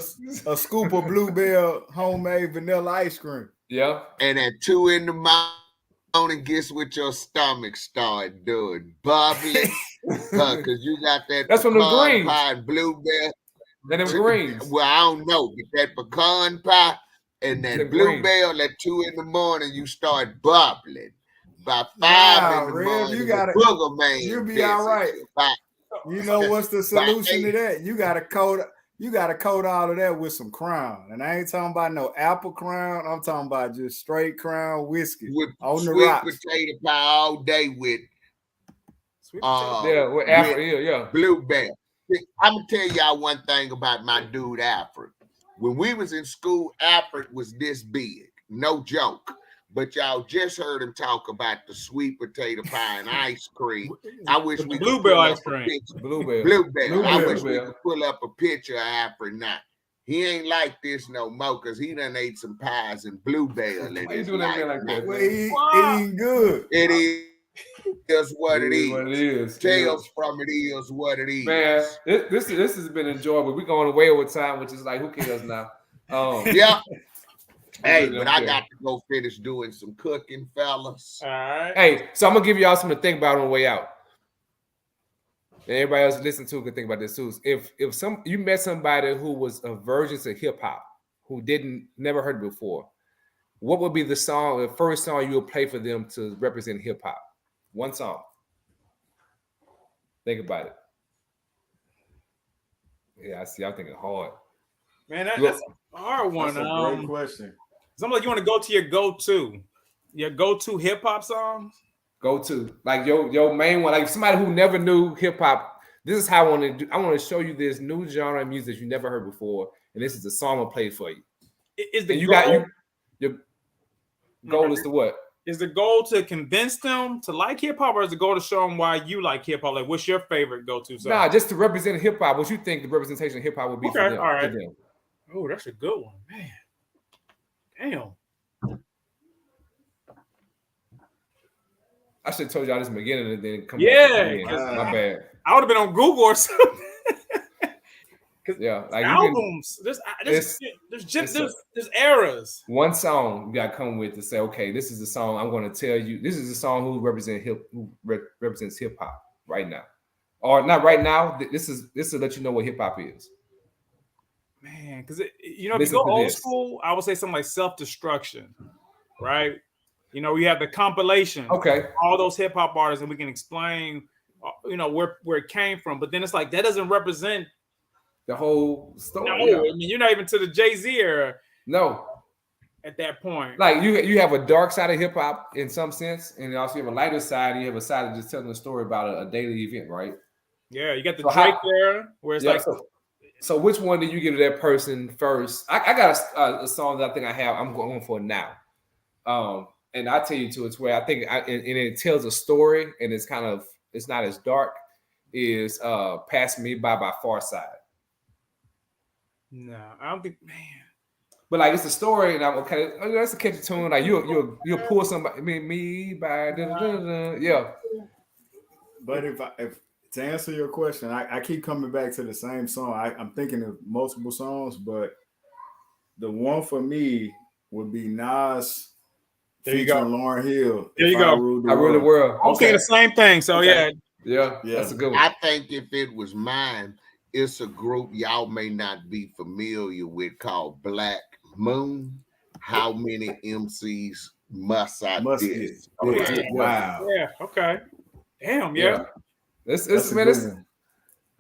a scoop of Bluebell homemade vanilla ice cream. Yeah. And at 2 in the morning, guess what your stomach start doing? Bubbling. Because you got that that's from the greens. Pie and Bluebell. And them greens. Well, I don't know. But that pecan pie and that Bluebell at 2 in the morning, you start bubbling. By 5 in the morning, booger man. You'll be all right. You know what's the solution to that? You gotta coat all of that with some Crown. And I ain't talking about no apple Crown. I'm talking about just straight Crown whiskey with on the sweet rocks. Potato pie all day with with Alfred, yeah. Bluebell. I'm gonna tell y'all one thing about my dude Alfred. When we was in school, Alfred was this big. No joke. But y'all just heard him talk about the sweet potato pie and ice cream. I wish we could Bluebell ice cream. Bluebell. I wish we could pull up a picture of Alfred now. He ain't like this no more because he done ate some pies and Bluebell. Why you doing that like that? Well, he ain't good. It is what it is. What it is. Tales from it is what it is. Man, this has been enjoyable. We're going way over time, which is like, who cares now? Yeah. Hey, but I got to go finish doing some cooking, fellas. All right. Hey, so I'm gonna give y'all something to think about on the way out. And everybody else listen to can think about this too. If you met somebody who was a virgin to hip hop, who never heard it before, what would be the first song you would play for them to represent hip hop? One song. Think about it. Yeah, I see. I'm thinking hard. Man, that's a hard one. That's a great question. Something like you want to go to your go-to hip hop songs. Go-to, like your main one, like somebody who never knew hip hop. This is how I want to do. I want to show you this new genre of music you never heard before, and this is the song I'll play for you. Is the your goal is to what? Is the goal to convince them to like hip hop, or is the goal to show them why you like hip hop? Like, what's your favorite go-to song? Nah, just to represent hip hop. What you think the representation of hip hop would be for them? All right. Oh, that's a good one, man. Damn. I should have told y'all this in the beginning and then come back. My bad. I would have been on Google or something. Yeah, like albums. There's eras. One song you got to come with to say, okay, this is the song I'm going to tell you. This is the song who represents hip hop right now, or not right now. This is to let you know what hip hop is. Man, because if you go old school, I would say something like Self-Destruction, right? We have the compilation. Okay. All those hip hop artists, and we can explain, where it came from. But then it's like that doesn't represent the whole story. No, yeah. I mean, you're not even to the Jay-Z era. No. At that point. Like you have a dark side of hip hop in some sense, and also you have a lighter side, and you have a side of just telling a story about a daily event, right? Yeah, you got the Drake there, where it's So which one do you give to that person first? I got a song that I think I'm going for now. And I'll tell you too, it's where I think and it tells a story, and it's not as dark, is Pass Me By Pharcyde. No, I don't think, man. But like it's a story, and I'm okay. That's a catchy tune. Like you'll pull somebody me by yeah. But if to answer your question, I keep coming back to the same song. I'm thinking of multiple songs, but the one for me would be Nas featuring Lauryn Hill. There you go. I Rule the World. Okay, the same thing. So yeah, that's a good one. I think if it was mine, it's a group y'all may not be familiar with called Black Moon. How many MCs must I diss? Wow. Yeah. Okay. Damn. Yeah. I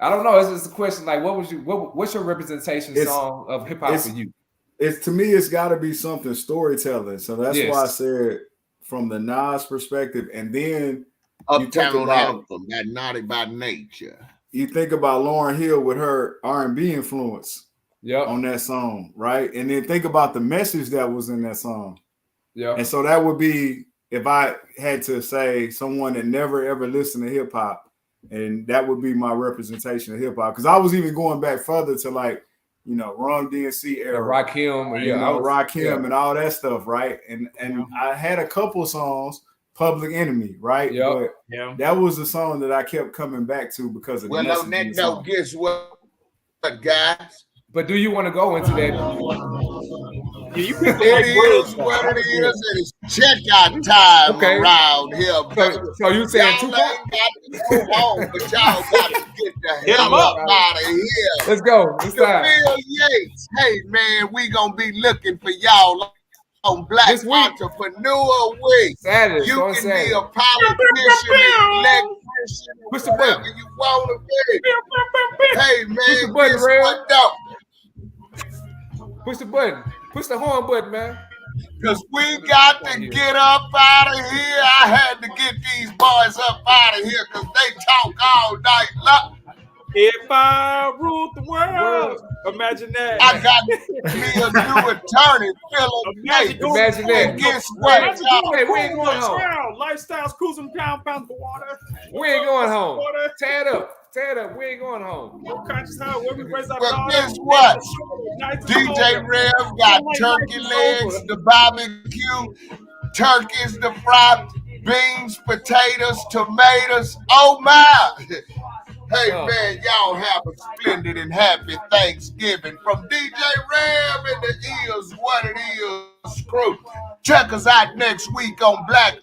don't know. It's just a question. Like, what's your representation song of hip hop for you? To me, it's got to be something storytelling. So that's why I said from the Nas perspective, and then Uptown Anthem, that Naughty by Nature. You think about Lauryn Hill with her R&B influence on that song, right? And then think about the message that was in that song. Yeah. And so that would be, if I had to say someone that never ever listened to hip hop, and that would be my representation of hip hop. Because I was even going back further to like, Run DMC era, Rakim, Rakim and all that stuff, right? And I had a couple songs. Public Enemy, right? Yep. But that was the song that I kept coming back to because of the message. On that note, guess what, guys? But do you want to go into that? It is what it is. It is checkout time around here. So you saying y'all ain't got to go home, but y'all got to get the hell up out of here. Let's go. It's time. Phill Yates. Hey, man, we going to be looking for y'all on Black Entrepreneur Week. Saturday, you can be a politician, electrician, whatever you want to be. Hey, man, guess what though? Push the button. Push the horn button, man. Because we got to get up out of here. I had to get these boys up out of here because they talk all night long. If I ruled the world, imagine that. I got me a new attorney, Phillip J. Imagine that. Guess what? We ain't going home. Lifestyles, cruising pound for water. We ain't going home. Tear it up. We ain't going home. No conscious how where we raise our But guess what? DJ Rev got turkey legs, the barbecue, turkeys, the fried beans, potatoes, tomatoes. Oh my! Hey man, y'all have a splendid and happy Thanksgiving from DJ Rev and the Is What It Is crew. Check us out next week on Black